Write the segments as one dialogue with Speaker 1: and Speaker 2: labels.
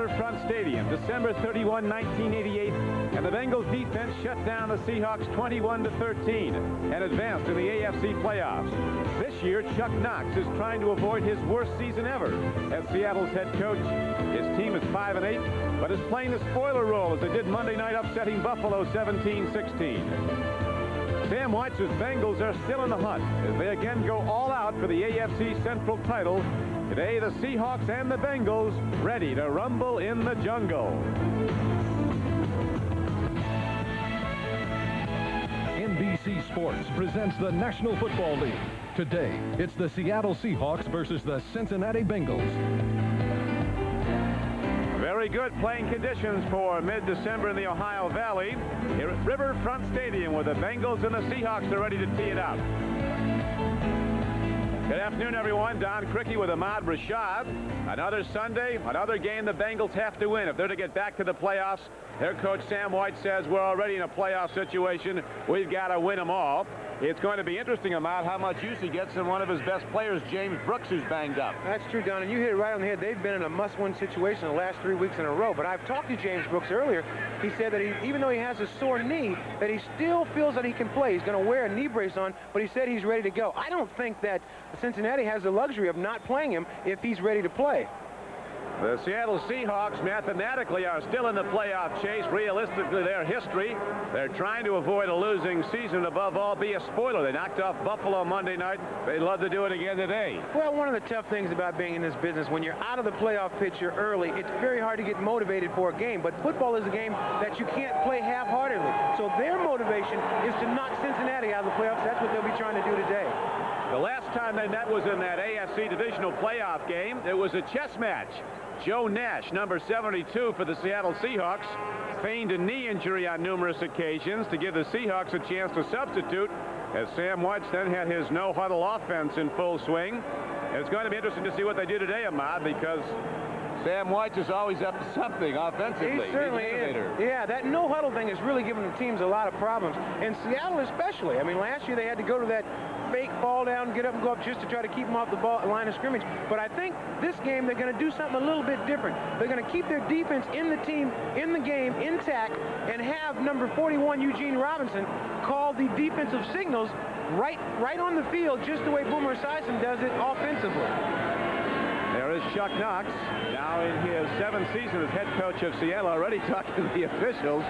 Speaker 1: Riverfront Stadium, December 31, 1988, and the Bengals defense shut down the Seahawks 21-13 and advanced to the AFC playoffs. This year, Chuck Knox is trying to avoid his worst season ever as Seattle's head coach. His team is 5-8, but is playing the spoiler role as they did Monday night, upsetting Buffalo 17-16. Sam White's Bengals are still in the hunt as they again go all out for the AFC Central title. Today, the Seahawks and the Bengals ready to rumble in the jungle.
Speaker 2: NBC Sports presents the National Football League. Today, it's the Seattle Seahawks versus the Cincinnati Bengals.
Speaker 1: Very good playing conditions for mid-December in the Ohio Valley here at Riverfront Stadium, where the Bengals and the Seahawks are ready to tee it up. Good afternoon, everyone. Don Krieg with Ahmad Rashad. Another Sunday, another game the Bengals have to win if they're to get back to the playoffs. Their coach Sam White says we're already in a playoff situation. We've got to win them all. It's going to be interesting, Ahmad, how much use he gets in one of his best players, James Brooks, who's banged up.
Speaker 3: That's true, Don, and you hit it right on the head. They've been in a must-win situation the last 3 weeks in a row. But I've talked to James Brooks earlier. He said that even though he has a sore knee, that he still feels that he can play. He's going to wear a knee brace on, but he said he's ready to go. I don't think that Cincinnati has the luxury of not playing him if he's ready to play.
Speaker 1: The Seattle Seahawks mathematically are still in the playoff chase. Realistically, their history, they're trying to avoid a losing season, above all be a spoiler. They knocked off Buffalo Monday night. They'd love to do it again today.
Speaker 3: Well, one of the tough things about being in this business, when you're out of the playoff picture early, it's very hard to get motivated for a game. But football is a game that you can't play half-heartedly. So their motivation is to knock Cincinnati out of the playoffs. That's what they'll be trying to do today.
Speaker 1: The last time they met was in that AFC divisional playoff game. It was a chess match. Joe Nash, number 72 for the Seattle Seahawks, feigned a knee injury on numerous occasions to give the Seahawks a chance to substitute, as Sam White then had his no-huddle offense in full swing. And it's going to be interesting to see what they do today, Ahmad, because Sam White is always up to something offensively.
Speaker 3: He certainly is. Yeah, that no-huddle thing is really giving the teams a lot of problems, and Seattle especially. I mean, last year they had to go to that fake fall down, get up and go up just to try to keep them off the line of scrimmage. But I think this game they're going to do something a little bit different. They're going to keep their defense in the team, in the game, intact, and have number 41, Eugene Robinson, call the defensive signals right on the field, just the way Boomer Esiason does it offensively.
Speaker 1: There is Chuck Knox, now in his 7th season as head coach of Seattle, already talking to the officials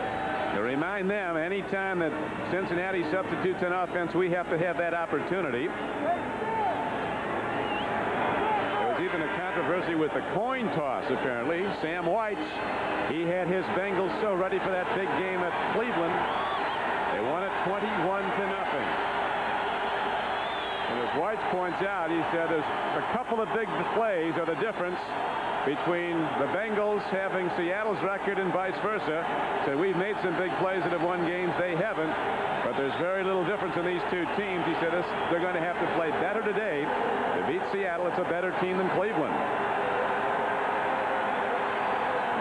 Speaker 1: to remind them anytime that Cincinnati substitutes an offense, we have to have that opportunity. There was even a controversy with the coin toss, apparently. Sam White, he had his Bengals so ready for that big game at Cleveland. They won it 21-0. And as White points out, he said there's a couple of big plays are the difference between the Bengals having Seattle's record and vice versa. So we've made some big plays that have won games, they haven't. But there's very little difference in these two teams. He said they're going to have to play better today to beat Seattle. It's a better team than Cleveland.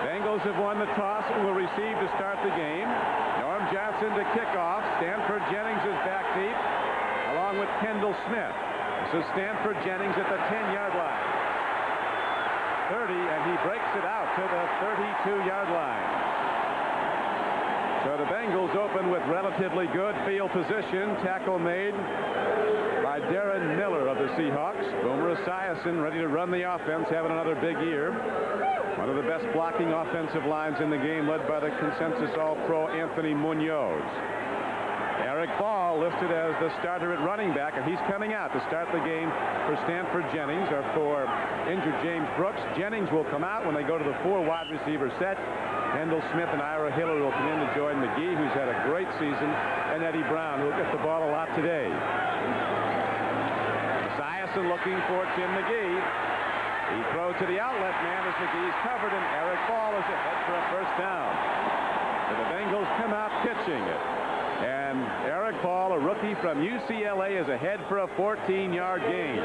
Speaker 1: Bengals have won the toss and will receive to start the game. Norm Johnson to kickoff. Stanford Jennings is back deep, along with Kendall Smith. This is Stanford Jennings at the 10-yard line. 30, and he breaks it out to the 32-yard line. So the Bengals open with relatively good field position. Tackle made by Darren Miller of the Seahawks. Boomer Esiason ready to run the offense, having another big year. One of the best blocking offensive lines in the game, led by the consensus All-Pro Anthony Munoz. Eric Ball listed as the starter at running back, and he's coming out to start the game for Stanford Jennings, or for injured James Brooks. Jennings will come out when they go to the 4 wide receiver set. Kendall Smith and Ira Hiller will come in to join McGee, who's had a great season, and Eddie Brown, who will get the ball a lot today. Esiason looking for Tim McGee. He throws to the outlet man as McGee's covered, and Eric Ball is ahead for a first down. So the Bengals come out pitching it. And Eric Ball, a rookie from UCLA, is ahead for a 14-yard gain.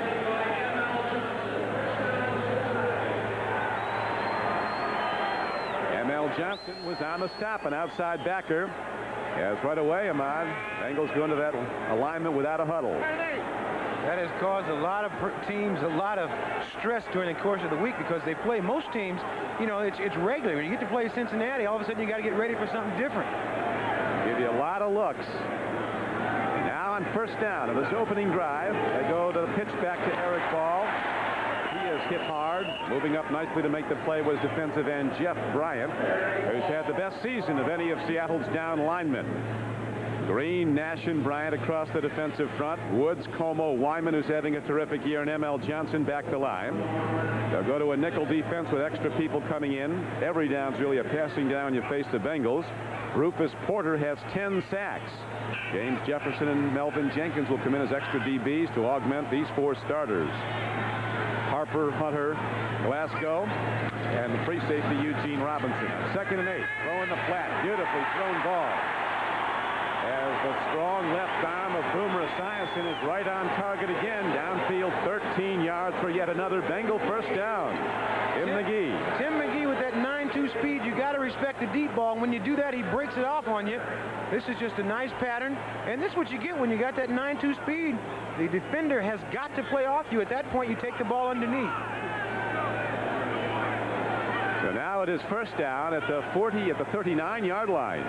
Speaker 1: M.L. Johnson was on the stop, an outside backer. As right away, Ahmad, Bengals go into that alignment without a huddle.
Speaker 3: That has caused a lot of teams a lot of stress during the course of the week because they play most teams, you know, it's regular. When you get to play Cincinnati, all of a sudden you got to get ready for something different.
Speaker 1: Give you a lot of looks. Now on first down of his opening drive, they go to the pitch back to Eric Ball. He is hit hard. Moving up nicely to make the play was defensive end Jeff Bryant, who's had the best season of any of Seattle's down linemen. Green, Nash, and Bryant across the defensive front. Woods, Como, Wyman, who's having a terrific year, and M.L. Johnson back to line. They'll go to a nickel defense with extra people coming in. Every down's really a passing down. You face the Bengals. Rufus Porter has 10 sacks. James Jefferson and Melvin Jenkins will come in as extra DBs to augment these 4 starters. Harper, Hunter, Glasgow, and the free safety Eugene Robinson. 2nd and 8. Throw in the flat. Beautifully thrown ball. As the strong left arm of Boomer Esiason is right on target again. Downfield 13 yards for yet another Bengal first down. Tim McGee with that 9.2 speed. You got to respect the deep ball. And when you do that, he breaks it off on you. This is just a nice pattern. And this is what you get when you got that 9.2 speed. The defender has got to play off you. At that point, you take the ball underneath. So now it is first down at the 39-yard line.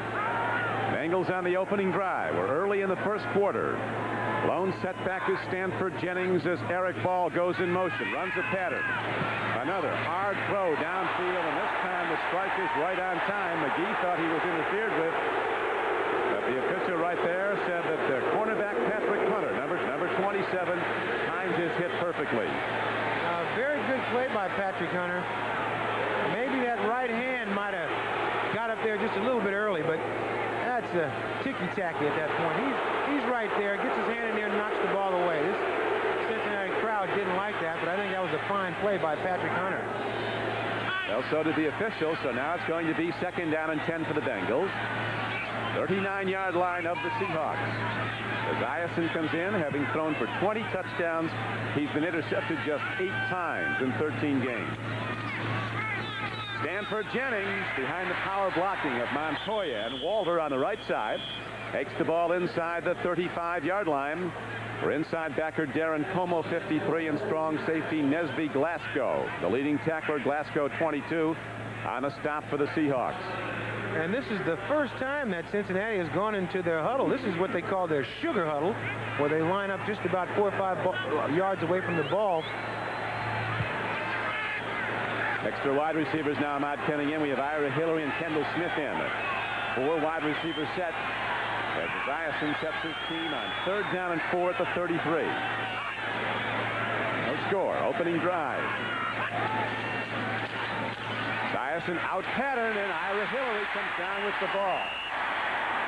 Speaker 1: Bengals on the opening drive. We're early in the first quarter. Lone setback is Stanford Jennings as Eric Ball goes in motion. Runs a pattern. Another hard throw downfield, and this time the strike is right on time. McGee thought he was interfered with, but the official right there said that the cornerback Patrick Hunter, number 27, timed his hit perfectly.
Speaker 3: Very good play by Patrick Hunter. Maybe that right hand might have got up there just a little bit early, but that's ticky-tacky at that point. He's right there, gets his hand in there and knocks the ball away. This Cincinnati crowd didn't like that, but I think that was a fine play by Patrick Hunter.
Speaker 1: Well, so did the official, so now it's going to be 2nd down and 10 for the Bengals. 39-yard line of the Seahawks. Esiason comes in, having thrown for 20 touchdowns. He's been intercepted just 8 times in 13 games. Stanford Jennings behind the power blocking of Montoya, and Walter on the right side takes the ball inside the 35-yard line for inside backer Darren Como, 53, and strong safety Nesby Glasgow. The leading tackler, Glasgow, 22, on a stop for the Seahawks.
Speaker 3: And this is the first time that Cincinnati has gone into their huddle. This is what they call their sugar huddle, where they line up just about 4 or 5 yards away from the ball.
Speaker 1: Extra wide receivers now. Ahmad Penning in. We have Ira Hillary and Kendall Smith in. 4 wide receivers set as Esiason sets his team on 3rd down and 4 at the 33. No score. Opening drive. Esiason out pattern, and Ira Hillary comes down with the ball.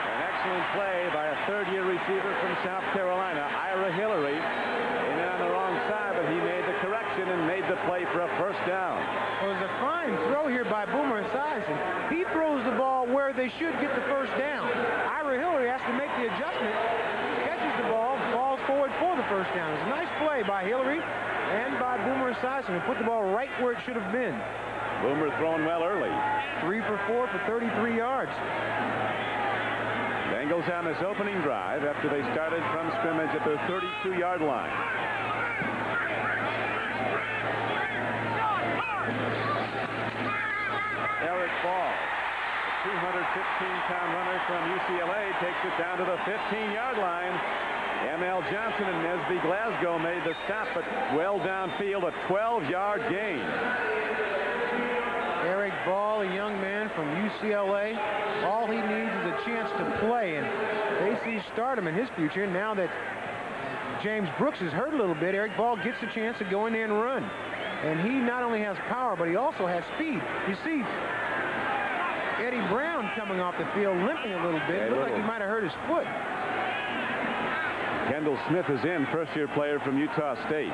Speaker 1: An excellent play by a 3rd-year receiver from South Carolina. Ira Hillary came in on the wrong side, but he made the correction and made the play for a first down.
Speaker 3: It was a fine throw here by Boomer Esiason. He throws the ball where they should get the first down. Ira Hillary has to make the adjustment, catches the ball, falls forward for the first down. It's a nice play by Hillary and by Boomer Esiason to put the ball right where it should have been.
Speaker 1: Boomer throwing well early.
Speaker 3: 3 for 4 for 33 yards.
Speaker 1: Bengals on this opening drive after they started from scrimmage at the 32-yard line. Eric Ball, the 215-pound runner from UCLA, takes it down to the 15-yard line. M.L. Johnson and Nesby Glasgow made the stop, but well downfield, a 12-yard gain.
Speaker 3: Eric Ball, a young man from UCLA, all he needs is a chance to play, and they see stardom in his future. Now that James Brooks is hurt a little bit, Eric Ball gets a chance to go in there and run. And he not only has power, but he also has speed. You see Eddie Brown coming off the field limping a little bit. It looked like he might have hurt his foot.
Speaker 1: Kendall Smith is in, first-year player from Utah State.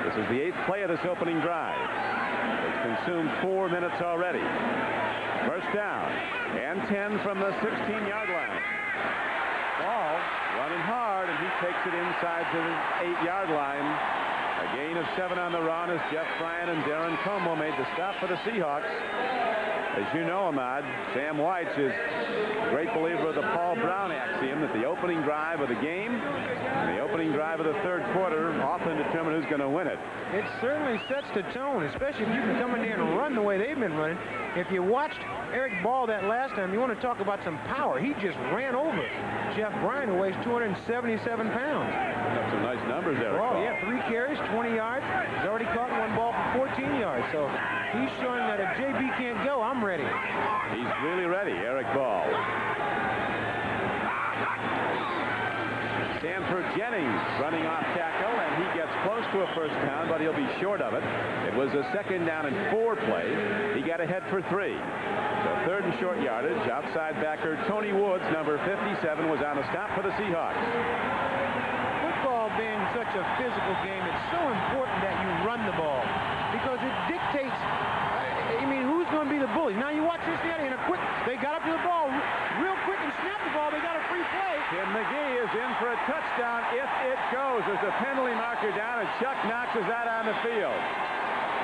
Speaker 1: This is the 8th play of this opening drive. It's consumed 4 minutes already. First down and 10 from the 16-yard line. Ball running hard, and he takes it inside to the 8-yard line. A gain of 7 on the run as Jeff Bryant and Darren Como made the stop for the Seahawks. As you know, Ahmad, Sam White's is a great believer of the Paul Brown axiom that the opening drive of the game and the opening drive of the third quarter often determine who's going to win it.
Speaker 3: It certainly sets the tone, especially if you can come in there and run the way they've been running. If you watched Eric Ball that last time, you want to talk about some power. He just ran over Jeff Bryan, who weighs 277 pounds.
Speaker 1: Got some nice numbers there.
Speaker 3: Oh, yeah, 3 carries, 20 yards. He's already caught 1 ball for 14 yards. So he's showing that if JB can't go, I'm ready.
Speaker 1: He's really ready, Eric Ball. Stanford Jennings running off tackle, and he gets close to a first down, but he'll be short of it. It was a 2nd down and 4 play. He got ahead for 3. So 3rd and short yardage. Outside backer Tony Woods, number 57, was on a stop for the Seahawks.
Speaker 3: Football being such a physical game, it's so important that you run the ball because it dictates, I mean, who's going to be the bully. Now you watch Cincinnati in a quick, they got up to the ball real quick and snapped the ball. They got a free play.
Speaker 1: Tim McGee is in for a touchdown if it goes. There's a penalty marker down, and Chuck Knox is out on the field.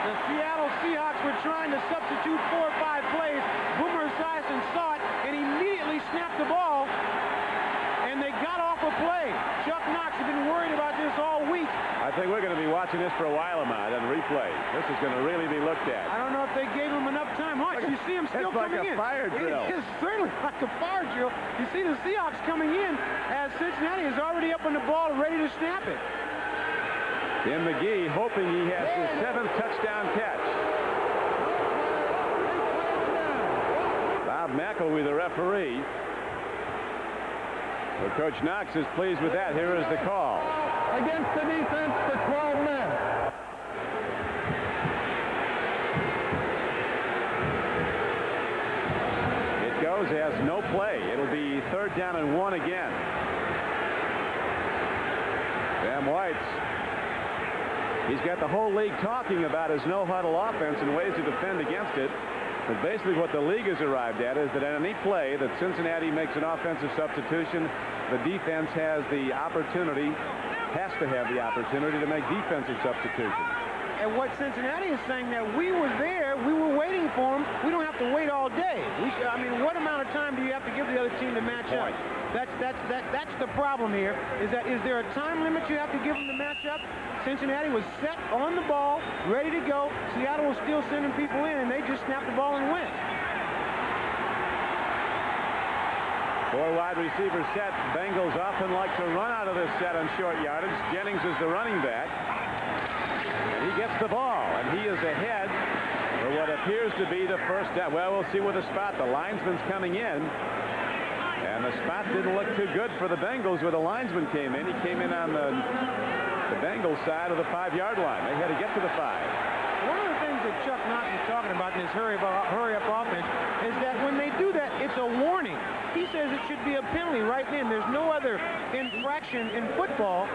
Speaker 3: The Seattle Seahawks were trying to substitute 4 or 5 plays. Boomer Esiason saw it and immediately snapped the ball, and they got off a play. Chuck Knox has been worried about this all week.
Speaker 1: I think we're going to be watching this for a while, Ahmad, on replay. This is going to really be looked at.
Speaker 3: I don't know if they gave him enough time. Watch, you see him still coming in.
Speaker 1: It's like a fire drill.
Speaker 3: It is certainly like a fire drill. You see the Seahawks coming in as Cincinnati is already up on the ball, ready to snap it.
Speaker 1: Tim McGee hoping he has his 7th touchdown catch. Bob McElwee, the referee. Well, Coach Knox is pleased with that. Here is the call.
Speaker 4: Against the defense for 12 men.
Speaker 1: It goes as no play. It'll be 3rd down and 1 again. Sam White's. He's got the whole league talking about his no-huddle offense and ways to defend against it. But basically what the league has arrived at is that at any play that Cincinnati makes an offensive substitution, the defense has to have the opportunity to make defensive substitutions.
Speaker 3: And what Cincinnati is saying that we were there, we were waiting for them. We don't have to wait all day. I mean, what amount of time do you have to give the other team to match up? That's the problem here. Is there a time limit you have to give them to match up? Cincinnati was set on the ball, ready to go. Seattle was still sending people in, and they just snapped the ball and went.
Speaker 1: 4 wide receiver set. Bengals often like to run out of this set on short yardage. Jennings is the running back. And he gets the ball, and he is ahead for what appears to be the first down. Well, we'll see with the spot. The linesman's coming in. And the spot didn't look too good for the Bengals where the linesman came in. He came in on the Bengals side of the 5-yard line. They had to get to the 5.
Speaker 3: One of the things that Chuck Knox is talking about in this hurry-up offense is that when they do that, it's a warning. He says it should be a penalty right then. There's no other infraction in football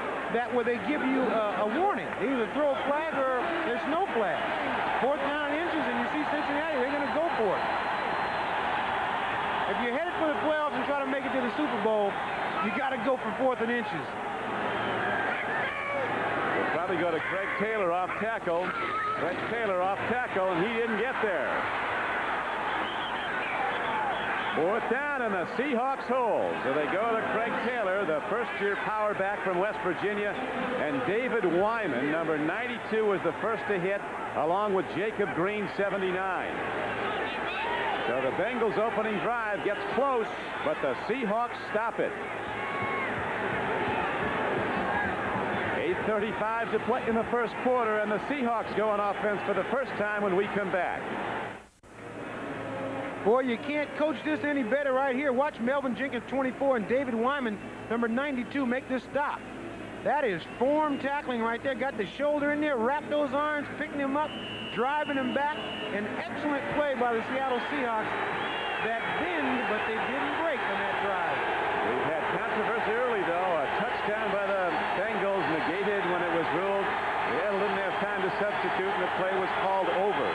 Speaker 3: where they give you a warning. They either throw a flag or there's no flag. 4th down and inches, and you see Cincinnati, they're going to go for it. If you're headed for the playoffs and try to make it to the Super Bowl, you got to go for 4th and inches.
Speaker 1: We'll probably go to Craig Taylor off tackle. Craig Taylor off tackle, and he didn't get there. 4th down, and the Seahawks hold. So they go to Craig Taylor, the first-year power back from West Virginia, and David Wyman, number 92, was the first to hit, along with Jacob Green, 79. So the Bengals' opening drive gets close, but the Seahawks stop it. 8:35 to play in the first quarter, and the Seahawks go on offense for the first time when we come back.
Speaker 3: Boy, you can't coach this any better right here. Watch Melvin Jenkins, 24, and David Wyman, number 92, make this stop. That is form tackling right there. Got the shoulder in there, wrapped those arms, picking him up, driving him back. An excellent play by the Seattle Seahawks that bend, but they didn't break on that drive.
Speaker 1: We've had controversy early, though. A touchdown by the Bengals negated when it was ruled. Seattle didn't have time to substitute, and the play was called over.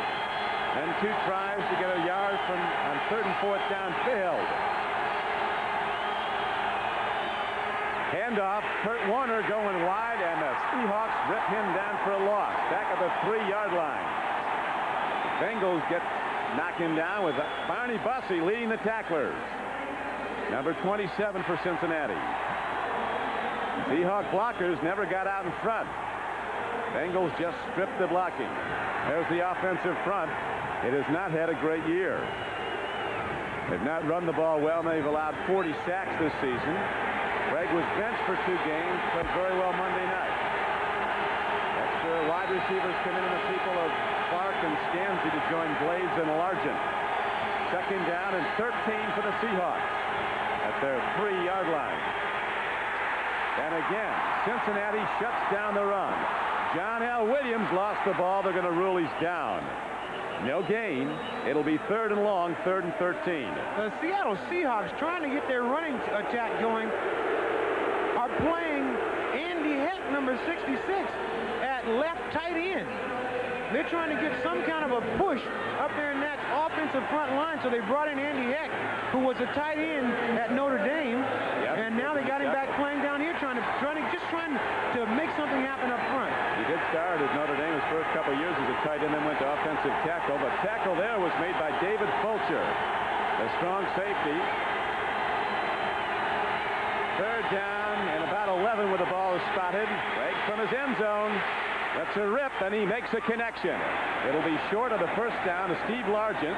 Speaker 1: And 2 tries to get a yard on 3rd and 4th down failed. Handoff, Kurt Warner going wide, and the Seahawks rip him down for a loss. Back at the 3-yard line. Bengals get knock him down with Barney Bussey leading the tacklers. Number 27 for Cincinnati. Seahawk blockers never got out in front. Bengals just stripped the blocking. There's the offensive front. It has not had a great year. They've not run the ball well, and they've allowed 40 sacks this season. Krieg was benched for 2 games, played very well Monday night. Extra wide receivers come in the people of Clark and Scansey to join Blades and Largent. Second down and 13 for the Seahawks at their 3-yard line. And again, Cincinnati shuts down the run. John L. Williams lost the ball. They're going to rule he's down. No gain. It'll be 3rd and long, 3rd and 13.
Speaker 3: The Seattle Seahawks, trying to get their running attack going, are playing Andy Heck, number 66, at left tight end. They're trying to get some kind of a push up there in that offensive front line, so they brought in Andy Heck, who was a tight end at Notre Dame, and now they got him back playing down here, trying to make something happen up front.
Speaker 1: He did start at Notre Dame his first couple of years as a tight end, then went to offensive tackle. The tackle there was made by David Fulcher, the strong safety. 3rd down and about 11 with the ball is spotted. Krieg from his end zone. That's a rip, and he makes a connection. It'll be short of the first down to Steve Largent,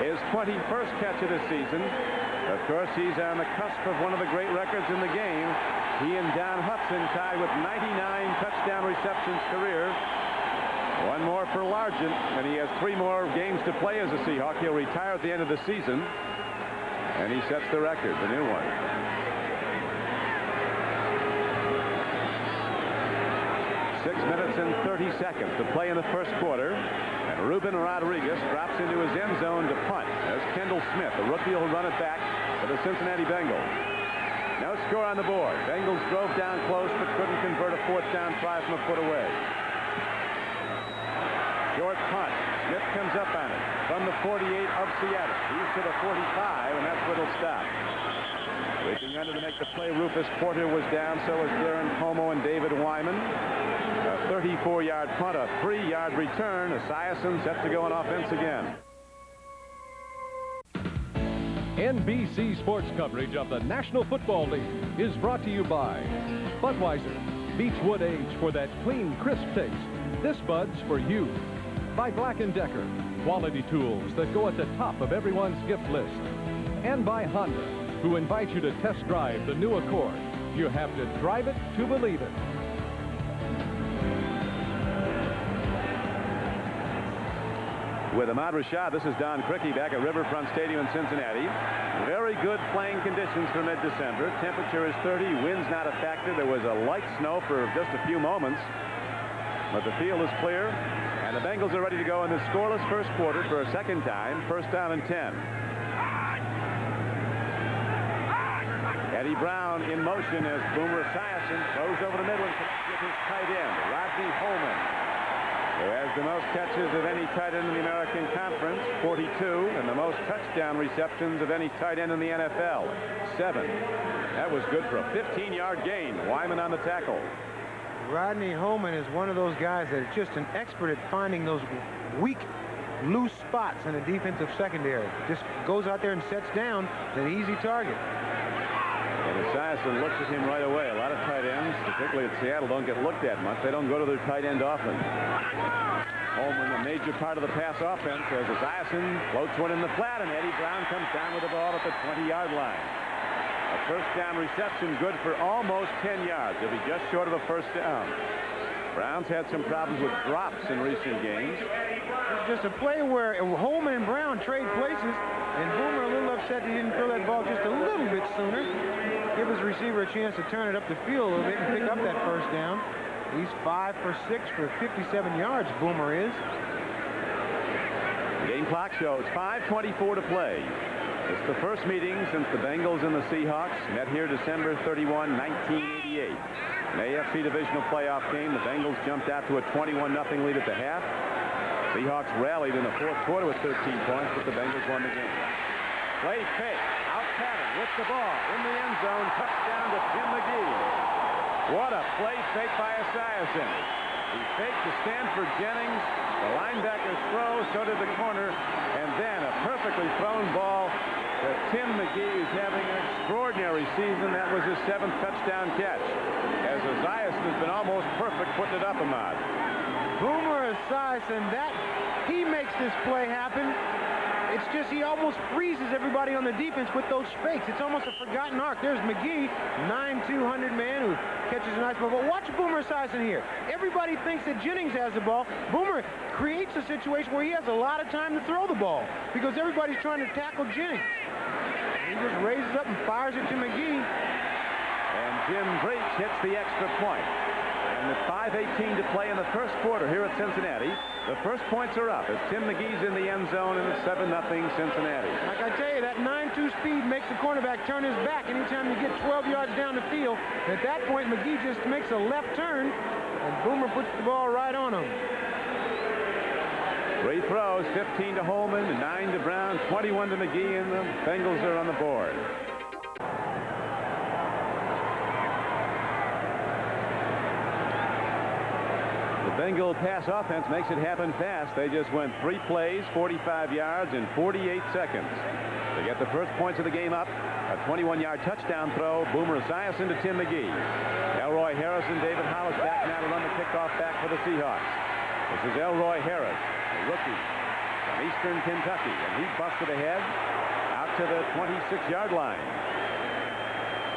Speaker 1: his 21st catch of the season. Of course, he's on the cusp of one of the great records in the game. He and Don Hudson tied with 99 touchdown receptions career. One more for Largent, and he has 3 more games to play as a Seahawk. He'll retire at the end of the season, and he sets the record, the new one. 6 minutes and 30 seconds to play in the first quarter. And Ruben Rodriguez drops into his end zone to punt. There's Kendall Smith. The rookie will run it back for the Cincinnati Bengals. No score on the board. Bengals drove down close but couldn't convert a 4th down try from a foot away. Short punt. Smith comes up on it from the 48 of Seattle. He's to the 45, and that's where it'll stop. Reaching under to make the play, Rufus Porter was down. So was Darren Como and David Wyman. A 34-yard punt, a 3-yard return. Esiason set to go on offense again.
Speaker 2: NBC Sports coverage of the National Football League is brought to you by Budweiser, Beechwood Age for that clean, crisp taste. This Bud's for you. By Black & Decker, quality tools that go at the top of everyone's gift list. And by Honda, who invite you to test drive the new Accord. You have to drive it to believe it.
Speaker 1: With Ahmad Rashad, this is Don Krieg back at Riverfront Stadium in Cincinnati. Very good playing conditions for mid-December. Temperature is 30, wind's not a factor. There was a light snow for just a few moments, but the field is clear, and the Bengals are ready to go in the scoreless first quarter for a second time. 1st down and 10. Eddie Brown in motion as Boomer Esiason throws over the middle and connects with his tight end, Rodney Holman, who has the most catches of any tight end in the American Conference, 42, and the most touchdown receptions of any tight end in the NFL, 7. That was good for a 15-yard gain. Wyman on the tackle.
Speaker 3: Rodney Holman is one of those guys that is just an expert at finding those weak, loose spots in a defensive secondary. Just goes out there and sets down. It's an easy target.
Speaker 1: And Esiason looks at him right away. A lot of tight ends, particularly at Seattle, don't get looked at much. They don't go to their tight end often. Holman, a major part of the pass offense, as Esiason floats one in the flat, and Eddie Brown comes down with the ball at the 20-yard line. A 1st down reception, good for almost 10 yards. He'll be just short of a 1st down. Browns had some problems with drops in recent games.
Speaker 3: It's just a play where Holman and Brown trade places, and Boomer a little upset he didn't throw that ball just a little bit sooner. Give his receiver a chance to turn it up the field a little bit and pick up that 1st down. He's 5 for 6 for 57 yards, Boomer is.
Speaker 1: Game clock shows 5:24 to play. It's the first meeting since the Bengals and the Seahawks met here December 31, 1988. An AFC divisional playoff game. The Bengals jumped out to a 21-0 lead at the half. Seahawks rallied in the 4th quarter with 13 points, but the Bengals won the game. Play fake. Out pattern with the ball in the end zone. Touchdown to Tim McGee. What a play fake by Esiason. He faked to Stanford Jennings. The linebacker's throw, so did the corner. And then a perfectly thrown ball to Tim McGee, who's having an extraordinary season. That was his 7th touchdown catch. As Esiason has been almost perfect putting it up, Ahmad.
Speaker 3: Boomer Esiason, he makes this play happen. It's just he almost freezes everybody on the defense with those fakes. It's almost a forgotten arc. There's McGee, 9'2" man who catches a nice ball. But watch Boomer Esiason here. Everybody thinks that Jennings has the ball. Boomer creates a situation where he has a lot of time to throw the ball because everybody's trying to tackle Jennings. He just raises up and fires it to McGee.
Speaker 1: And Jim Breach hits the extra point. And with 5:18 to play in the first quarter here at Cincinnati, the first points are up as Tim McGee's in the end zone, and it's 7-0 Cincinnati.
Speaker 3: Like I tell you, that 9'2" speed makes the cornerback turn his back anytime you get 12 yards down the field. At that point, McGee just makes a left turn, and Boomer puts the ball right on him.
Speaker 1: 3 throws, 15 to Holman, 9 to Brown, 21 to McGee, and the Bengals are on the board. The Bengal pass offense makes it happen fast. They just went 3 plays, 45 yards, in 48 seconds. They get the first points of the game up. A 21-yard touchdown throw. Boomer Esiason to Tim McGee. Elroy Harris and David Hollis back now to run the kickoff back for the Seahawks. This is Elroy Harris, a rookie from Eastern Kentucky, and he busted ahead out to the 26-yard line.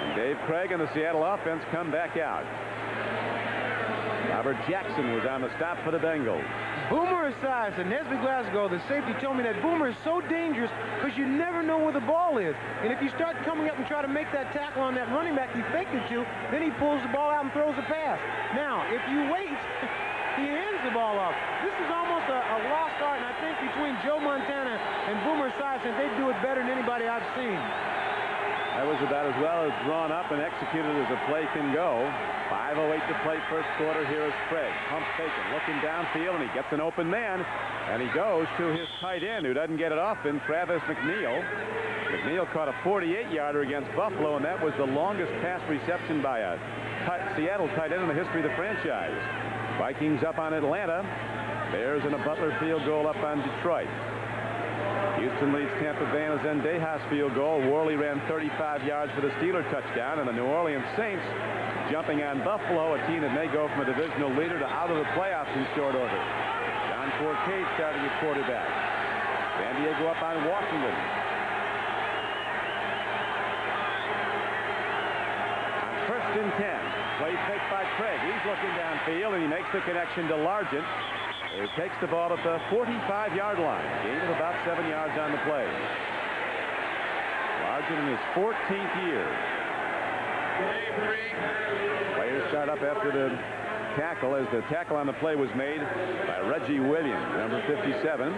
Speaker 1: And Dave Krieg and the Seattle offense come back out. Robert Jackson was on the stop for the Bengals.
Speaker 3: Boomer Esiason, Nesby Glasgow, the safety, told me that Boomer is so dangerous because you never know where the ball is. And if you start coming up and try to make that tackle on that running back he faked it to, then he pulls the ball out and throws a pass. Now, if you wait, he hands the ball off. This is almost a lost art, and I think between Joe Montana and Boomer Esiason, they do it better than anybody I've seen.
Speaker 1: That was about as well as drawn up and executed as a play can go. 5:08 to play first quarter. Here is Craig. Pump faking, looking downfield, and he gets an open man. And he goes to his tight end, who doesn't get it often, Travis McNeil. McNeil caught a 48-yarder against Buffalo, and that was the longest pass reception by a Seattle tight end in the history of the franchise. Vikings up on Atlanta. Bears in a Butler field goal up on Detroit. Houston leads Tampa Bay on a Zendejas field goal. Worley ran 35 yards for the Steeler touchdown, and the New Orleans Saints jumping on Buffalo, a team that may go from a divisional leader to out of the playoffs in short order. John Forcade starting at quarterback. San Diego up on Washington. On 1st and 10. Play fake by Craig. He's looking downfield, and he makes the connection to Largent. He takes the ball at the 45-yard line. Gain of about 7 yards on the play. Largent in his 14th year. Players start up after the tackle as the tackle on the play was made by Reggie Williams, number 57.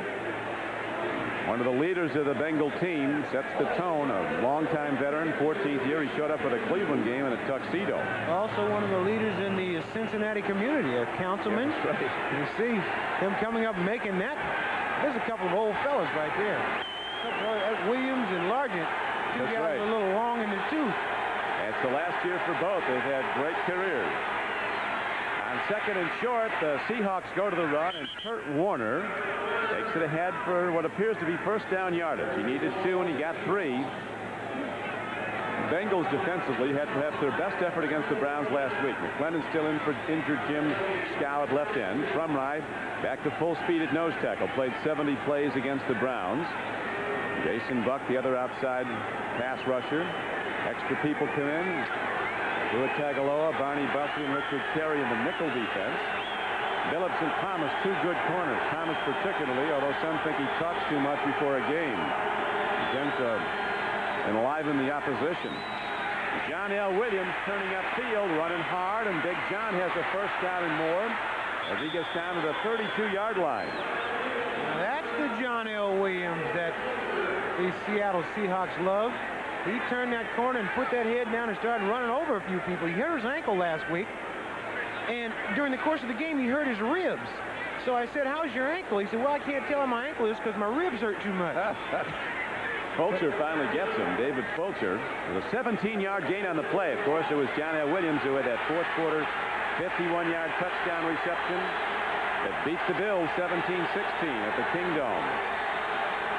Speaker 1: One of the leaders of the Bengal team, sets the tone. A longtime veteran, 14th year. He showed up for the Cleveland game in a tuxedo.
Speaker 3: Also one of the leaders in the Cincinnati community, a councilman.
Speaker 1: That's right.
Speaker 3: You see him coming up and making that. There's a couple of old fellas right there. Williams and Largent. Two
Speaker 1: That's
Speaker 3: guys
Speaker 1: right.
Speaker 3: a little long in the tooth.
Speaker 1: It's the last year for both. They've had great careers. On 2nd and short, the Seahawks go to the run, and Kurt Warner takes it ahead for what appears to be first down yardage. He needed 2, and he got 3. The Bengals defensively had perhaps their best effort against the Browns last week. McClellan still in for injured Jim Scow at left end. Frumry back to full speed at nose tackle. Played 70 plays against the Browns. Jason Buck, the other outside pass rusher. Extra people come in. Tua Tagovailoa, Barney Bussey, and Richard Terry in the nickel defense. Billups and Thomas, 2 good corners. Thomas particularly, although some think he talks too much before a game. He tends to enliven the opposition. John L. Williams turning upfield, running hard, and Big John has a first down and more as he gets down to the 32-yard line.
Speaker 3: Now that's the John L. Williams that the Seattle Seahawks love. He turned that corner and put that head down and started running over a few people. He hurt his ankle last week, and during the course of the game, he hurt his ribs. So I said, "How's your ankle?" He said, "Well, I can't tell how my ankle is because my ribs hurt too much."
Speaker 1: Fulcher finally gets him. David Fulcher with a 17-yard gain on the play. Of course, it was John L. Williams who had that fourth quarter 51-yard touchdown reception that beat the Bills 17-16 at the Kingdome.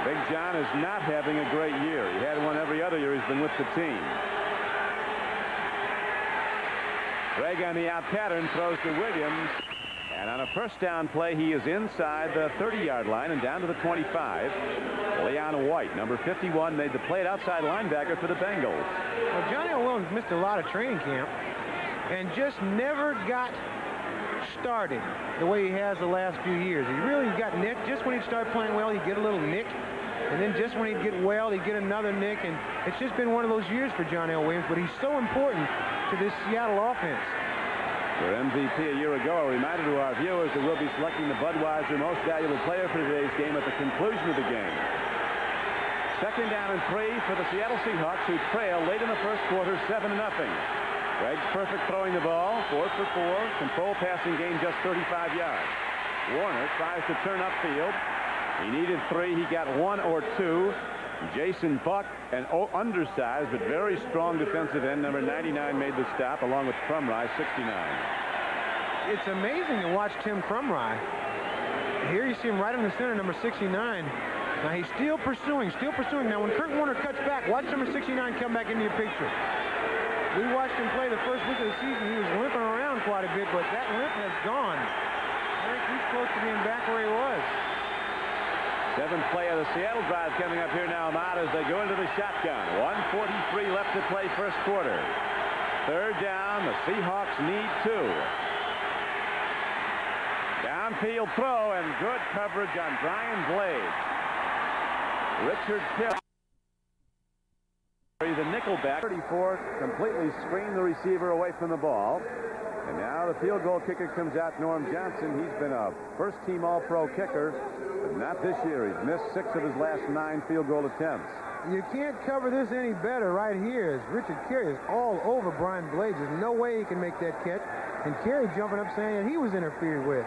Speaker 1: Big John is not having a great year. He had one every other year he's been with the team. Krieg on the out pattern throws to Williams. And on a first down play, he is inside the 30-yard line and down to the 25. Leon White, number 51, made the play at outside linebacker for the Bengals.
Speaker 3: Well, Johnny Williams missed a lot of training camp and just never got started the way he has the last few years. He really got nicked. Just when he'd start playing well, he'd get a little nick. And then just when he'd get well, he'd get another nick. And it's just been one of those years for Johnny Williams. But he's so important to this Seattle offense.
Speaker 1: For MVP a year ago, a reminder to our viewers that we'll be selecting the Budweiser Most Valuable Player for today's game at the conclusion of the game. Second down and 3 for the Seattle Seahawks, who trail late in the first quarter, 7-0. Krieg's perfect throwing the ball, 4 for 4. Control passing gain just 35 yards. Warner tries to turn upfield. He needed 3. He got 1 or 2. Jason Buck, an undersized but very strong defensive end, number 99, made the stop, along with Crumry, 69.
Speaker 3: It's amazing to watch Tim Crumry. Here you see him right in the center, number 69. Now he's still pursuing. Now when Kurt Warner cuts back, watch number 69 come back into your picture. We watched him play the first week of the season. He was limping around quite a bit, but that limp has gone. I think he's close to being back where he was.
Speaker 1: 7th play of the Seattle drive coming up here now, Ahmad, as they go into the shotgun. 1:43 left to play first quarter. Third down. The Seahawks need 2. Downfield throw and good coverage on Brian Blades. Richard Perry, the nickelback, 34, completely screened the receiver away from the ball. And now the field goal kicker comes out, Norm Johnson. He's been a first-team All-Pro kicker, but not this year. He's missed 6 of his last 9 field goal attempts.
Speaker 3: You can't cover this any better right here, as Richard Carey is all over Brian Blades. There's no way he can make that catch. And Carey jumping up saying that he was interfered with.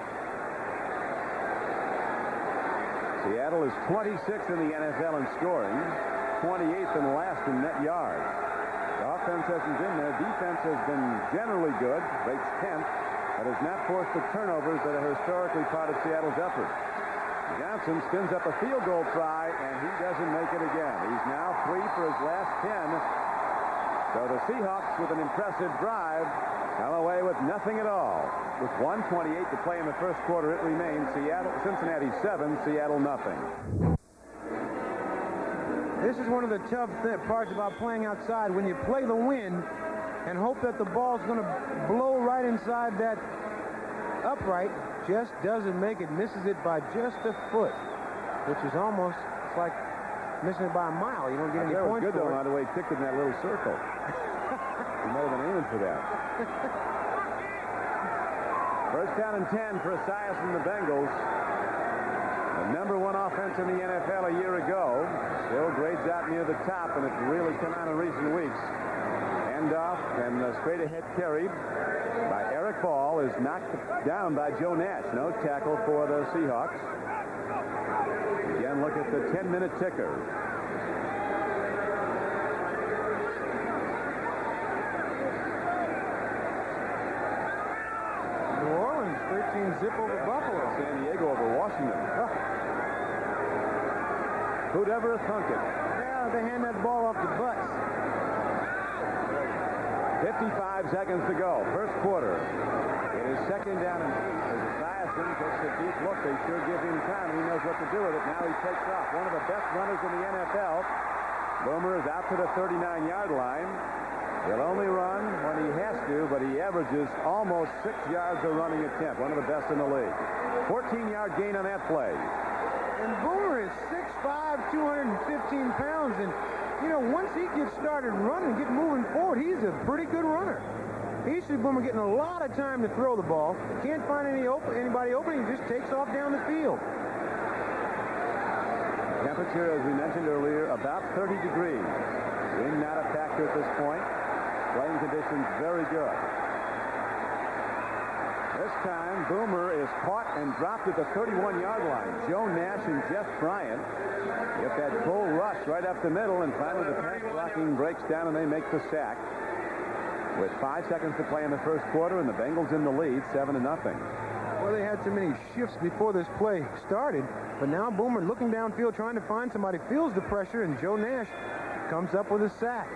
Speaker 1: Seattle is 26th in the NFL in scoring, 28th and last in net yards. The offense hasn't been there. Defense has been generally good, rates 10th, but has not forced the turnovers that are historically part of Seattle's effort. Johnson spins up a field goal try, and he doesn't make it again. He's now 3 for his last 10. So the Seahawks, with an impressive drive, come away with nothing at all. With 1:28 to play in the first quarter, it remains Cincinnati 7, Seattle nothing.
Speaker 3: This is one of the tough parts about playing outside, when you play the wind and hope that the ball's going to blow right inside that upright. Just doesn't make it, misses it by just a foot, which is almost like missing it by a mile. You don't get any points
Speaker 1: good,
Speaker 3: for
Speaker 1: though,
Speaker 3: it.
Speaker 1: by the way, he kicked it in that little circle. He might have been aiming for that. First down and 10 for Esiason and the Bengals. The number 1 offense in the NFL a year ago. Still grades out near the top, and it's really come on in recent weeks. Handoff and a straight ahead carry by Eric Ball is knocked down by Joe Nash. No tackle for the Seahawks. Again, look at the 10-minute ticker.
Speaker 3: New Orleans 13-zip over Buffalo.
Speaker 1: San Diego over Washington. Oh. Who'd ever have thunk it?
Speaker 3: Yeah, they hand that ball off to Butts.
Speaker 1: 55 seconds to go. First quarter. It is second down and 8 as Esiason takes a deep look. They sure give him time. He knows what to do with it. Now he takes off. One of the best runners in the NFL. Boomer is out to the 39-yard line. He'll only run when he has to, but he averages almost 6 yards a running attempt. One of the best in the league. 14-yard gain on that play.
Speaker 3: And Boomer is 6'5", 215 pounds, and you know, once he gets started running, get moving forward, he's a pretty good runner. He should Boomer getting a lot of time to throw the ball. Can't find anybody open. He just takes off down the field.
Speaker 1: Temperature, as we mentioned earlier, about 30 degrees. Wind not a factor at this point. Playing conditions very good. This time, Boomer is caught and dropped at the 31-yard line. Joe Nash and Jeff Bryant get that bull rush right up the middle, and finally the pass blocking breaks down and they make the sack. with 5 seconds to play in the first quarter, and the Bengals in the lead, 7-0.
Speaker 3: Well, they had so many shifts before this play started, but now Boomer looking downfield trying to find somebody, feels the pressure, and Joe Nash comes up with a sack.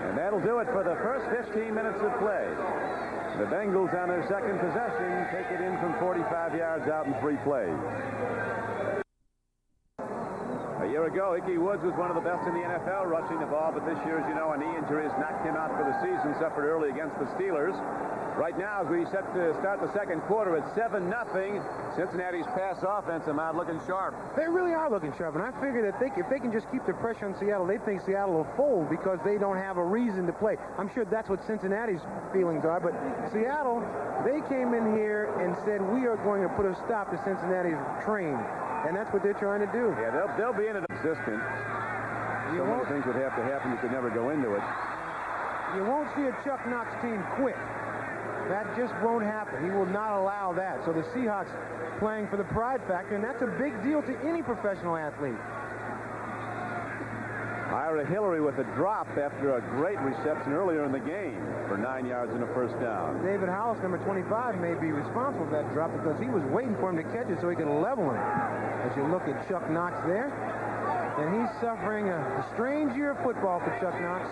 Speaker 1: And that'll do it for the first 15 minutes of play. The Bengals on their second possession take it in from 45 yards out in 3 plays. A year ago, Ickey Woods was one of the best in the NFL rushing the ball, but this year, as you know, a knee injury has knocked him out for the season, suffered early against the Steelers. Right now, as we set to start the second quarter, it's 7-0. Cincinnati's pass offense am out looking sharp.
Speaker 3: They really are looking sharp, and I figure that if they can just keep the pressure on Seattle, they think Seattle will fold because they don't have a reason to play. I'm sure that's what Cincinnati's feelings are, but Seattle, they came in here and said, we are going to put a stop to Cincinnati's train, and that's what they're trying to do.
Speaker 1: Yeah, they'll be in it existent. So many things would have to happen, you could never go into it.
Speaker 3: You won't see a Chuck Knox team quit. That just won't happen. He will not allow that. So the Seahawks playing for the pride factor, and that's a big deal to any professional athlete.
Speaker 1: Ira Hillary with a drop after a great reception earlier in the game for 9 yards and a first down.
Speaker 3: David Howells, number 25, may be responsible for that drop because he was waiting for him to catch it so he could level him. As you look at Chuck Knox there, and he's suffering a strange year of football for Chuck Knox.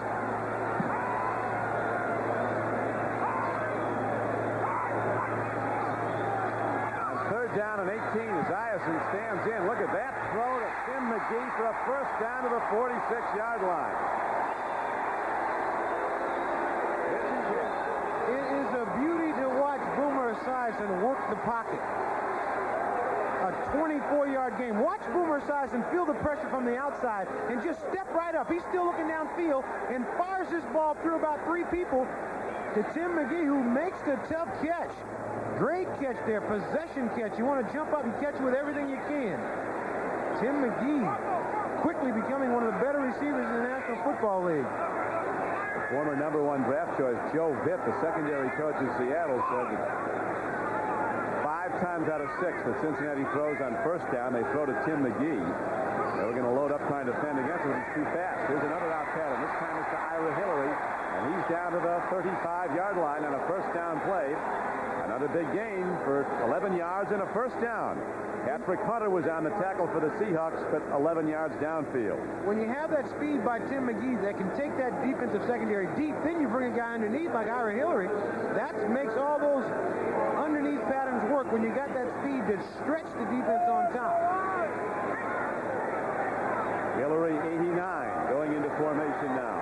Speaker 1: Down and 18. Esiason stands in. Look at that throw to Tim McGee for a first down to the 46-yard line.
Speaker 3: It is a beauty to watch Boomer Esiason work the pocket. A 24-yard game. Watch Boomer Esiason feel the pressure from the outside and just step right up. He's still looking downfield and fires this ball through about 3 people to Tim McGee, who makes the tough catch. Great catch there, possession catch. You want to jump up and catch it with everything you can. Tim McGee quickly becoming one of the better receivers in the National Football League.
Speaker 1: The former #1 draft choice, Joe Vitt, the secondary coach in Seattle, said that 5 times out of 6 that Cincinnati throws on first down, they throw to Tim McGee. They were going to load up trying to defend against him. He's too fast. Here's another out pattern. This time it's to Ira Hillary, and he's down to the 35-yard line on a first down play. Another big gain for 11 yards and a first down. Patrick Hunter was on the tackle for the Seahawks, but 11 yards downfield.
Speaker 3: When you have that speed by Tim McGee that can take that defensive secondary deep, then you bring a guy underneath like Ira Hillary. That makes all those underneath patterns work when you got that speed to stretch the defense on top.
Speaker 1: Hillary, 89, going into formation now.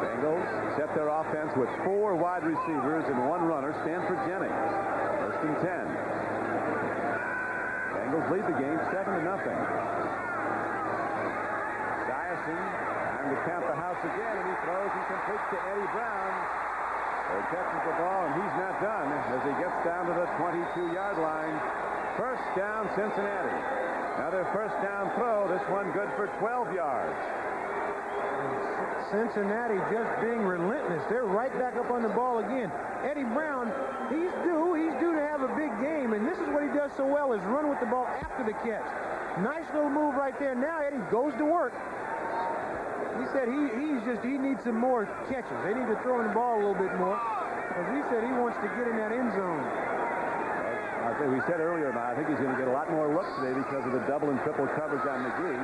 Speaker 1: Bengals set their offense with 4 wide receivers and 1 runner, Stanford Jennings. First and 10. Bengals lead the game 7-0. Esiason trying to count the house again, and he throws and completes to Eddie Brown. He catches the ball, and he's not done as he gets down to the 22-yard line. First down, Cincinnati. Another first down throw, this one good for 12 yards.
Speaker 3: Cincinnati just being relentless. They're right back up on the ball again. Eddie Brown, he's due to have a big game, and this is what he does so well, is run with the ball after the catch. Nice little move right there. Now Eddie goes to work. He said he needs some more catches. They need to throw in the ball a little bit more, because he said he wants to get in that end zone.
Speaker 1: We said earlier, I think he's going to get a lot more looks today because of the double and triple coverage on McGee.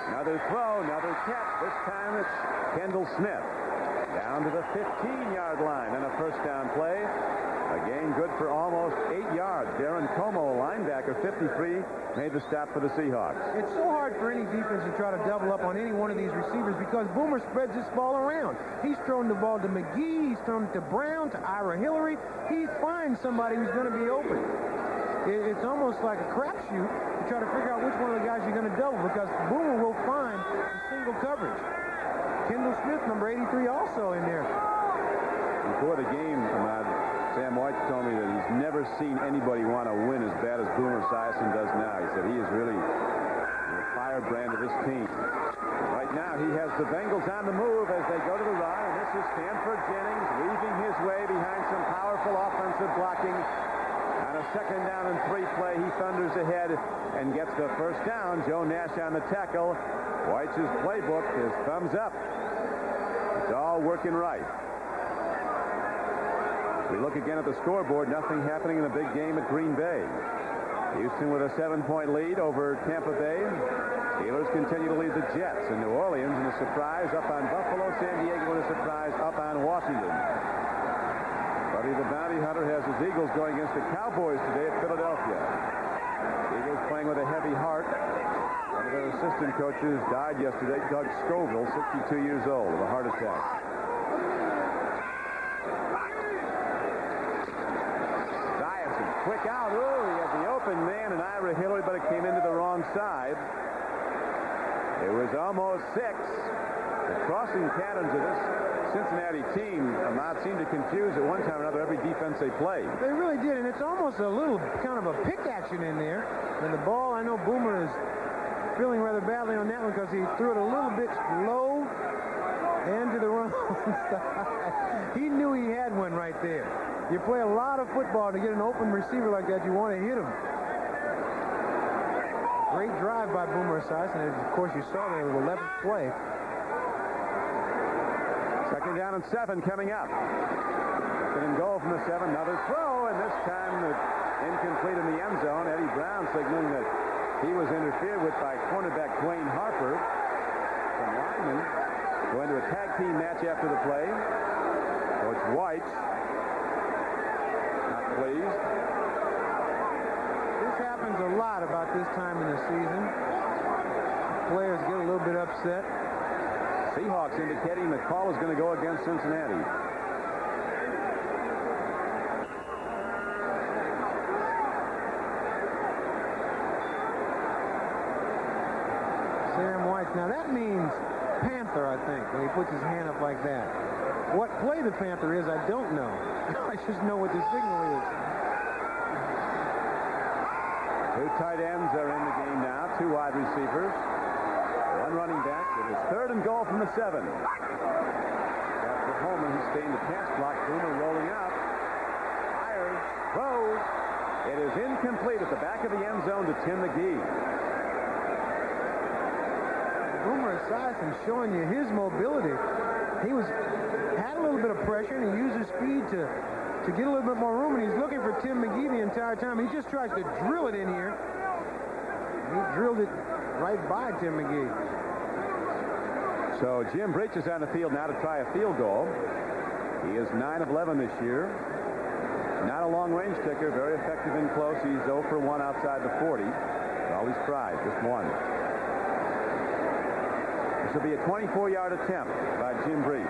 Speaker 1: Another throw, another catch. This time it's Kendall Smith down to the 15-yard line on a first down play. A gain good for almost 8 yards. Darren Como, linebacker, 53, made the stop for the Seahawks.
Speaker 3: It's so hard for any defense to try to double up on any one of these receivers because Boomer spreads this ball around. He's thrown the ball to McGee. He's thrown it to Brown, to Ira Hillary. He finds somebody who's going to be open. It's almost like a crapshoot to try to figure out which one of the guys you're going to double because Boomer will find the single coverage. Kendall Smith, number 83, also in there.
Speaker 1: Before the game, Sam White told me that he's never seen anybody want to win as bad as Boomer Esiason does now. He said he is really the firebrand of this team. Right now, he has the Bengals on the move as they go to the run, and this is Stanford Jennings weaving his way behind some powerful offensive blocking on a 2nd down and 3 play, he thunders ahead and gets the first down. Joe Nash on the tackle. White's playbook is thumbs up. It's all working right. We look again at the scoreboard. Nothing happening in the big game at Green Bay. Houston with a 7-point lead over Tampa Bay. Steelers continue to lead the Jets. And New Orleans in a surprise up on Buffalo. San Diego in a surprise up on Washington. Buddy the Bounty Hunter has his Eagles going against the Cowboys today at Philadelphia. Eagles playing with a heavy heart. One of their assistant coaches died yesterday, Doug Scoville, 62 years old, of a heart attack. Esiason, quick out. Ooh, he had the open man and Ira Hillary, but it came into the wrong side. It was almost 6. The crossing patterns of this Cincinnati team seemed to confuse at one time or another every defense they played.
Speaker 3: They really did, and it's almost a little kind of a pick action in there. And the ball, I know Boomer is feeling rather badly on that one because he threw it a little bit low and to the wrong side. He knew he had one right there. You play a lot of football to get an open receiver like that, you want to hit him. Great drive by Boomer Esiason, and of course you saw there the 11th play.
Speaker 1: 2nd down and 7 coming up. 2nd and goal from the 7. Another throw, and this time incomplete in the end zone. Eddie Brown signaling that he was interfered with by cornerback Dwayne Harper. Some linemen going to a tag team match after the play. Coach White not pleased.
Speaker 3: This happens a lot about this time in the season. Players get a little bit upset.
Speaker 1: Seahawks indicating the call is going to go against Cincinnati.
Speaker 3: Sam White. Now that means Panther, I think, when he puts his hand up like that. What play the Panther is, I don't know. I just know what the signal is.
Speaker 1: 2 tight ends are in the game now. 2 wide receivers. 1 running back. It is 3rd and goal from the 7. After Holman, he's staying the pass block. Boomer rolling out. Fires. Throws. It is incomplete at the back of the end zone to Tim McGee.
Speaker 3: Boomer Esiason showing you his mobility. He had a little bit of pressure, and he used his speed to get a little bit more room, and he's looking for Tim McGee the entire time. He just tries to drill it in here. He drilled it right by Tim McGee.
Speaker 1: So Jim Breach is on the field now to try a field goal. He is 9 of 11 this year. Not a long-range kicker, very effective in close. He's 0 for 1 outside the 40. All he's tried, just 1. This will be a 24-yard attempt by Jim Breach.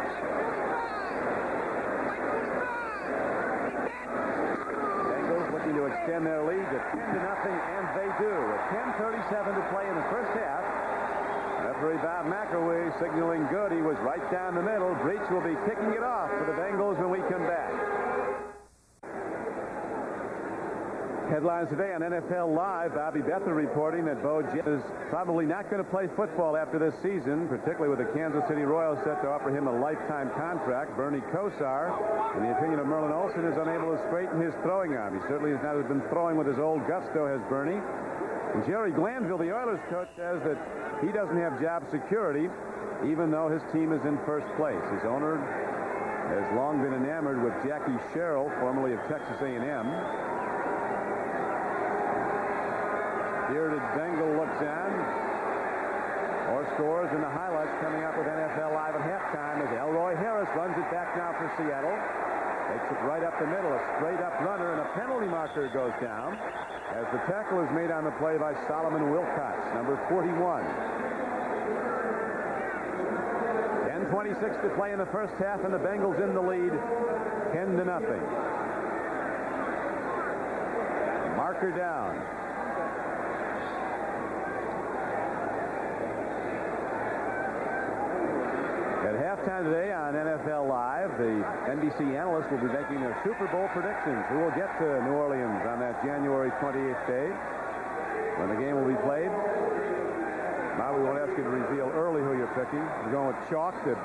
Speaker 1: Bengals looking to extend their lead to 10-0, and they do. With 10:37 to play in the first half. Referee Bob McElwee signaling good. He was right down the middle. Breach will be kicking it off for the Bengals when we come back. Headlines today on NFL Live. Bobby Betther reporting that Bo Jackson is probably not going to play football after this season, particularly with the Kansas City Royals set to offer him a lifetime contract. Bernie Kosar, in the opinion of Merlin Olsen, is unable to straighten his throwing arm. He certainly has not been throwing with his old gusto, has Bernie. And Jerry Glanville, the Oilers coach, says that he doesn't have job security, even though his team is in first place. His owner has long been enamored with Jackie Sherrill, formerly of Texas A&M. Here the Bengal looks on. More scores and the highlights coming up with NFL Live at halftime as Elroy Harris runs it back now for Seattle. Takes it right up the middle, a straight-up runner, and a penalty marker goes down as the tackle is made on the play by Solomon Wilcox, number 41. 10:26 to play in the first half, and the Bengals in the lead, 10-0. Marker down. At halftime today on NFL Live, the NBC analysts will be making their Super Bowl predictions. Who will get to New Orleans on that January 28th day when the game will be played? Now we won't ask you to reveal early who you're picking. You're going with chalk.
Speaker 3: You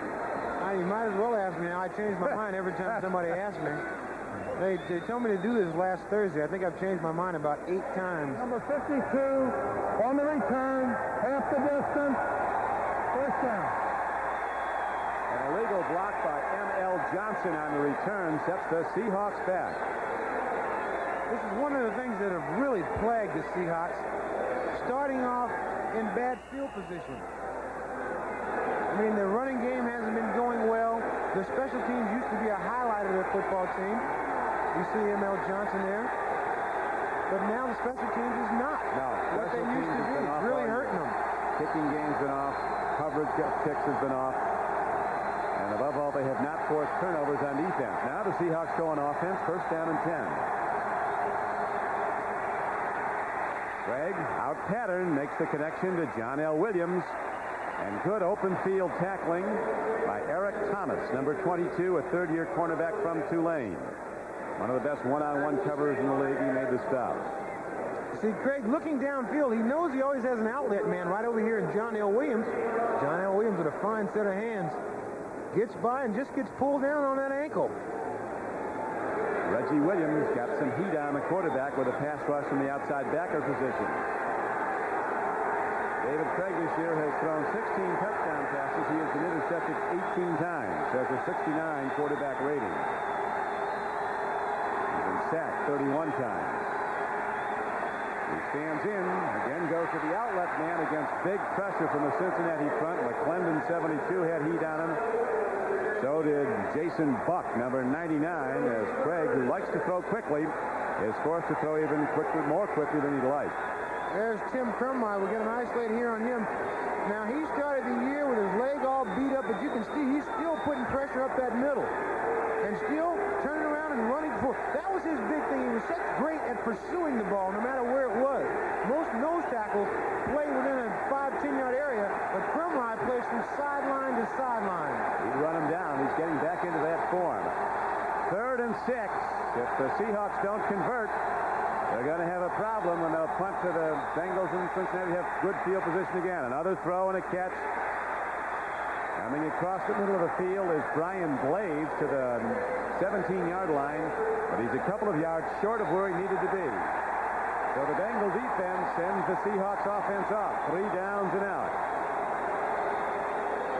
Speaker 3: might as well ask me now. I change my mind every time somebody asks me. They told me to do this last Thursday. I think I've changed my mind about 8 times.
Speaker 4: Number 52 on the return, half the distance, first down.
Speaker 1: An illegal block by M.L. Johnson on the return sets the Seahawks back.
Speaker 3: This is one of the things that have really plagued the Seahawks, starting off in bad field position. I mean, their running game hasn't been going well. Their special teams used to be a highlight of their football team. You see M.L. Johnson there. But now the special teams is not what they used to be. It's really hurting them.
Speaker 1: Kicking game's been off. Coverage kicks has been off. And above all, they have not forced turnovers on defense. Now the Seahawks go on offense, first down and 10. Krieg, out pattern, makes the connection to John L. Williams. And good open field tackling by Eric Thomas, number 22, a third-year cornerback from Tulane. One of the best one-on-one coverers in the league. He made the stop.
Speaker 3: See, Krieg looking downfield, he knows he always has an outlet man right over here in John L. Williams. John L. Williams with a fine set of hands. Gets by and just gets pulled down on that ankle.
Speaker 1: Reggie Williams got some heat on the quarterback with a pass rush from the outside backer position. David Krieg this year has thrown 16 touchdown passes. He has been intercepted 18 times. Has a 69 quarterback rating. He's been sacked 31 times. He stands in, again goes to the outlet man against big pressure from the Cincinnati front. McClendon, 72, had heat on him. So did Jason Buck, number 99, as Krieg, who likes to throw quickly, is forced to throw even more quickly than he'd like.
Speaker 3: There's Tim Crummy. We'll get an isolate here on him. Now, he started the year with his leg all beat up, but you can see he's still putting pressure up that middle. And still turning around and running for. That was his big thing. He was such great at pursuing the ball, no matter where it was. Most nose tackles play within a 5-10-yard area, but Crummy plays from sideline to sideline.
Speaker 1: He'd run him down. He's getting back into that form. 3rd and 6. If the Seahawks don't convert, they're going to have a problem when they'll punt to the Bengals, and Cincinnati have good field position again. Another throw and a catch. Coming across the middle of the field is Brian Blaze to the 17-yard line, but he's a couple of yards short of where he needed to be. So the Bengal defense sends the Seahawks offense off. 3 downs and out.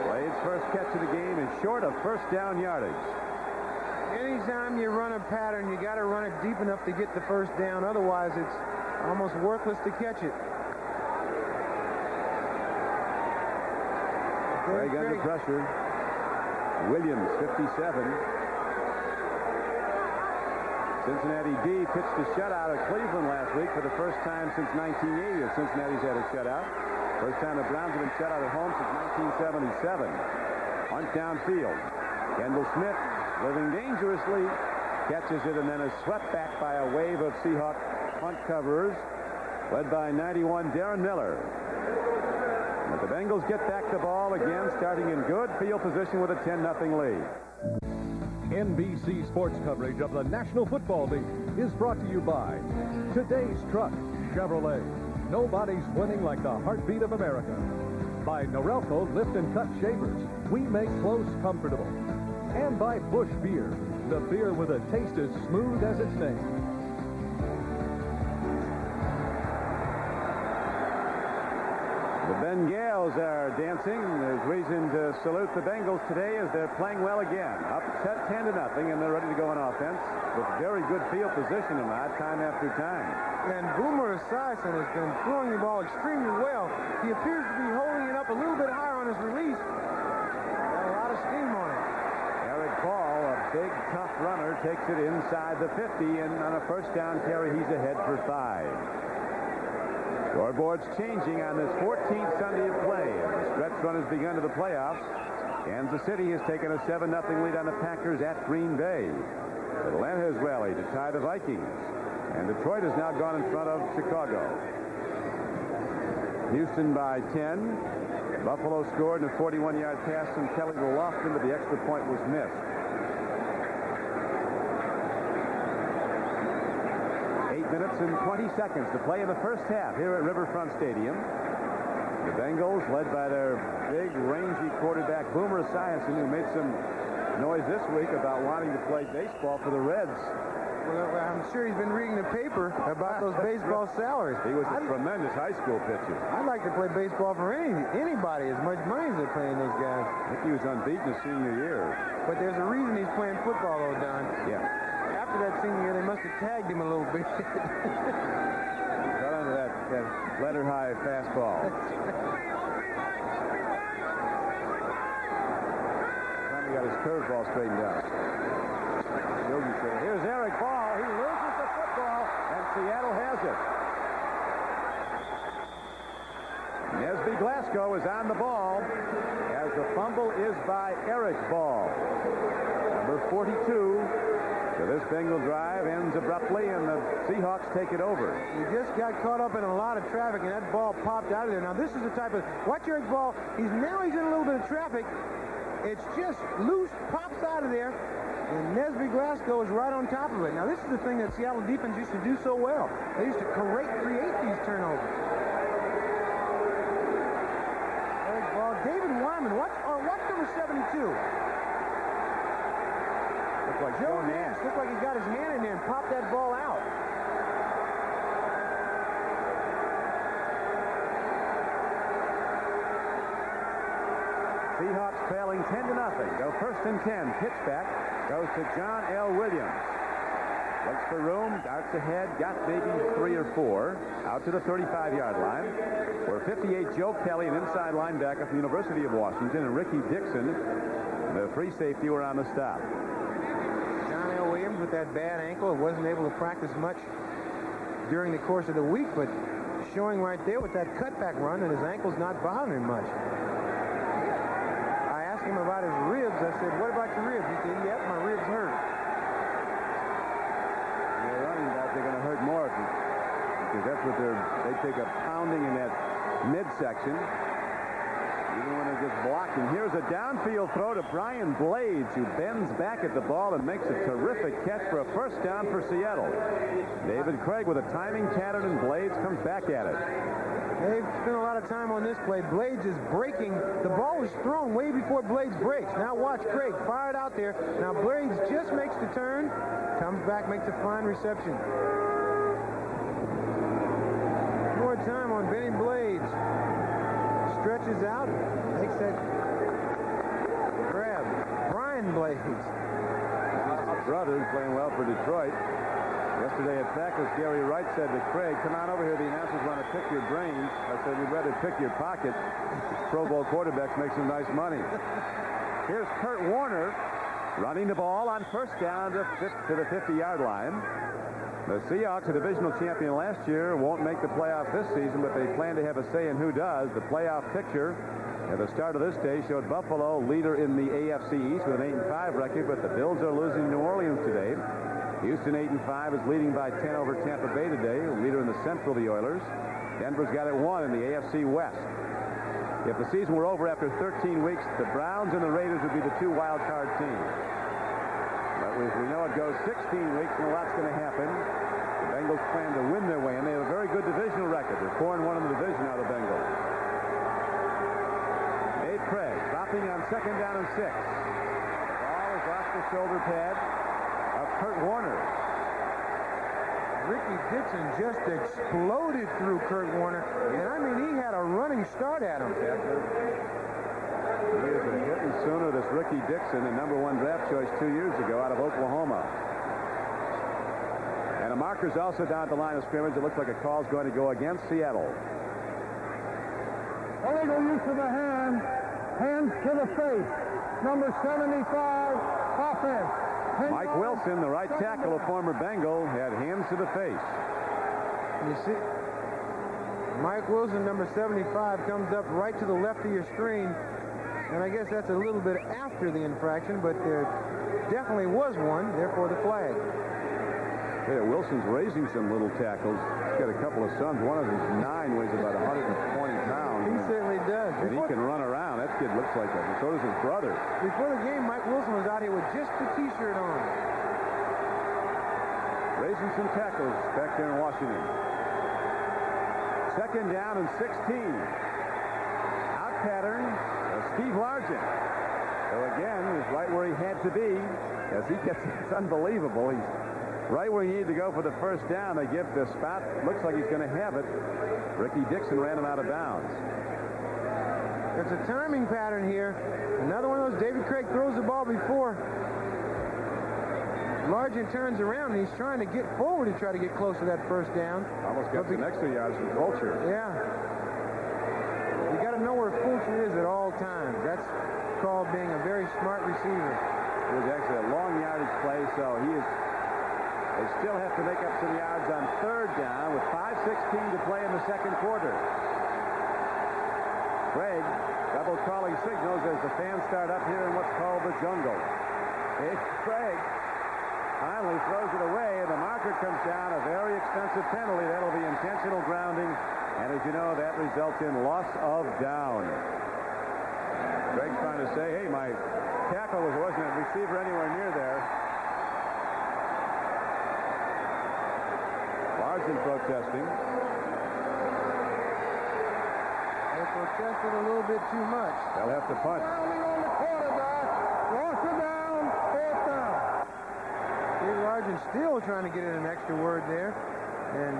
Speaker 1: Blade's first catch of the game is short of first down yardage.
Speaker 3: Anytime you run a pattern, you got to run it deep enough to get the first down. Otherwise, it's almost worthless to catch it.
Speaker 1: Krieg under pressure. Williams, 57. Cincinnati D pitched a shutout at Cleveland last week for the first time since 1980. Cincinnati's had a shutout. First time the Browns have been shut out at home since 1977. Hunt downfield. Kendall Smith, living dangerously, catches it and then is swept back by a wave of Seahawk punt coverers, led by 91 Darren Miller. But the Bengals get back the ball again, starting in good field position with a 10-0 lead.
Speaker 2: NBC sports coverage of the National Football League is brought to you by Today's Truck, Chevrolet. Nobody's winning like the heartbeat of America. By Norelco Lift and Cut Shavers. We make clothes comfortable. And by Busch Beer, the beer with a taste as smooth as its name.
Speaker 1: The Bengals are dancing. There's reason to salute the Bengals today as they're playing well again. Up 10-0, and they're ready to go on offense with very good field position in that time after time.
Speaker 3: And Boomer Esiason has been throwing the ball extremely well. He appears to be holding it up a little bit higher on his release. Got a lot of steam on it.
Speaker 1: Eric Ball, a big, tough runner, takes it inside the 50, and on a first down carry, he's ahead for 5. Scoreboard's changing on this 14th Sunday of play. As the stretch run has begun to the playoffs, Kansas City has taken a 7-0 lead on the Packers at Green Bay. Atlanta has rallied to tie the Vikings. And Detroit has now gone in front of Chicago. Houston by 10. Buffalo scored in a 41-yard pass from Kelly to Lofton, but the extra point was missed. 8 minutes and 20 seconds to play in the first half here at Riverfront Stadium. The Bengals, led by their big, rangy quarterback, Boomer Esiason, who made some noise this week about wanting to play baseball for the Reds.
Speaker 3: Well, I'm sure he's been reading the paper about those baseball salaries.
Speaker 1: He was a tremendous high school pitcher.
Speaker 3: I'd like to play baseball for anybody as much money as they're paying those guys.
Speaker 1: I think he was unbeaten his senior year.
Speaker 3: But there's a reason he's playing football, though, Don.
Speaker 1: Yeah.
Speaker 3: After that senior year, they must have tagged him a little bit.
Speaker 1: Got under that letter high fastball. Finally got his curveball straightened out. Here's Eric Ball. He loses the football, and Seattle has it. Nesby Glasgow is on the ball as the fumble is by Eric Ball. Number 42. So this Bengal drive ends abruptly, and the Seahawks take it over.
Speaker 3: He just got caught up in a lot of traffic, and that ball popped out of there. Now, this is the type of... Watch Eric Ball. He's in a little bit of traffic. It's just loose, pops out of there, and Nesby Glasgow is right on top of it. Now, this is the thing that Seattle defense used to do so well. They used to create these turnovers. Eric Ball, David Wyman, watch number 72.
Speaker 1: Like
Speaker 3: Joe Nance looked like he got his hand in there and popped that ball out.
Speaker 1: Seahawks trailing 10-0. Go first and 10. Pitch back goes to John L. Williams. Looks for room, darts ahead, got maybe 3 or 4. Out to the 35-yard line. Where 58 Joe Kelly, an inside linebacker from the University of Washington, and Ricky Dixon, the free safety, were on the stop.
Speaker 3: Williams with that bad ankle, wasn't able to practice much during the course of the week, but showing right there with that cutback run that his ankle's not bothering him much. I asked him about his ribs. I said, what about your ribs? He said, yep, my ribs hurt.
Speaker 1: They're running back, they're going to hurt more because that's what they take a pounding in that midsection. Even when it gets blocked. And here's a downfield throw to Brian Blades, who bends back at the ball and makes a terrific catch for a first down for Seattle. David Krieg with a timing pattern, and Blades comes back at it.
Speaker 3: They've spent a lot of time on this play. Blades is breaking. The ball was thrown way before Blades breaks. Now watch Krieg fire it out there. Now Blades just makes the turn, comes back, makes a fine reception. More time on Benny Blades. Stretches out, makes that grab. Brian Blades.
Speaker 1: His brother's playing well for Detroit. Yesterday at practice, Gary Wright said to Krieg, come on over here, the announcers want to pick your brains. I said, we'd rather pick your pocket. Pro Bowl quarterbacks make some nice money. Here's Kurt Warner running the ball on first down to the 50-yard line. The Seahawks, a divisional champion last year, won't make the playoffs this season, but they plan to have a say in who does. The playoff picture at the start of this day showed Buffalo leader in the AFC East with an 8-5 record, but the Bills are losing New Orleans today. Houston 8-5 is leading by 10 over Tampa Bay today, leader in the Central, the Oilers. Denver's got it 1 in the AFC West. If the season were over after 13 weeks, the Browns and the Raiders would be the 2 wild card teams. But we know it goes 16 weeks, and a lot's going to happen. The Bengals plan to win their way, and they have a very good divisional record. They're 4-1 in the division now, the Bengals. Dave Krieg dropping on second down and 6. The ball is off the shoulder pad of Kurt Warner.
Speaker 3: Ricky Dixon just exploded through Kurt Warner, and I mean, he had a running start at him.
Speaker 1: He is a hitting sooner, this Ricky Dixon, the number 1 draft choice 2 years ago out of Oklahoma. And a marker's also down at the line of scrimmage. It looks like a call's going to go against Seattle.
Speaker 4: Illegal use of the hands to the face. Number 75, offense.
Speaker 1: Mike Wilson, the right tackle, a former Bengal, had hands to the face.
Speaker 3: You see, Mike Wilson, number 75, comes up right to the left of your screen. And I guess that's a little bit after the infraction, but there definitely was one, therefore the flag.
Speaker 1: Yeah, Wilson's raising some little tackles. He's got a couple of sons. One of his 9 weighs about 120 pounds.
Speaker 3: He certainly does.
Speaker 1: And he can run around. That kid looks like that. And so does his brother.
Speaker 3: Before the game, Mike Wilson was out here with just the T-shirt on.
Speaker 1: Raising some tackles back there in Washington. Second down and 16. Out pattern of Steve Largent. So again, he's right where he had to be. As he gets, it's unbelievable. He's right where he needed to go for the first down. They give the spot. Looks like he's going to have it. Ricky Dixon ran him out of bounds.
Speaker 3: It's a timing pattern here. Another one of those. David Krieg throws the ball before Largent turns around, and he's trying to get forward to try to get close to that first down.
Speaker 1: Almost gets an extra yards from Fulcher.
Speaker 3: Yeah. You got to know where Fulcher is at all times. That's called being a very smart receiver.
Speaker 1: It was actually a long yardage play, so they still have to make up some yards on third down with 5:16 to play in the second quarter. Krieg double calling signals as the fans start up here in what's called the jungle. Krieg finally throws it away, and the marker comes down. A very expensive penalty. That'll be intentional grounding, and as you know, that results in loss of down. Krieg's trying to say, hey, my tackle wasn't a receiver anywhere near there. Largent protesting.
Speaker 3: They protested a little bit too much.
Speaker 1: They'll have to punt.
Speaker 4: On the quarterback. Lost it down. Fourth down.
Speaker 3: Steve Largent still trying to get in an extra word there. And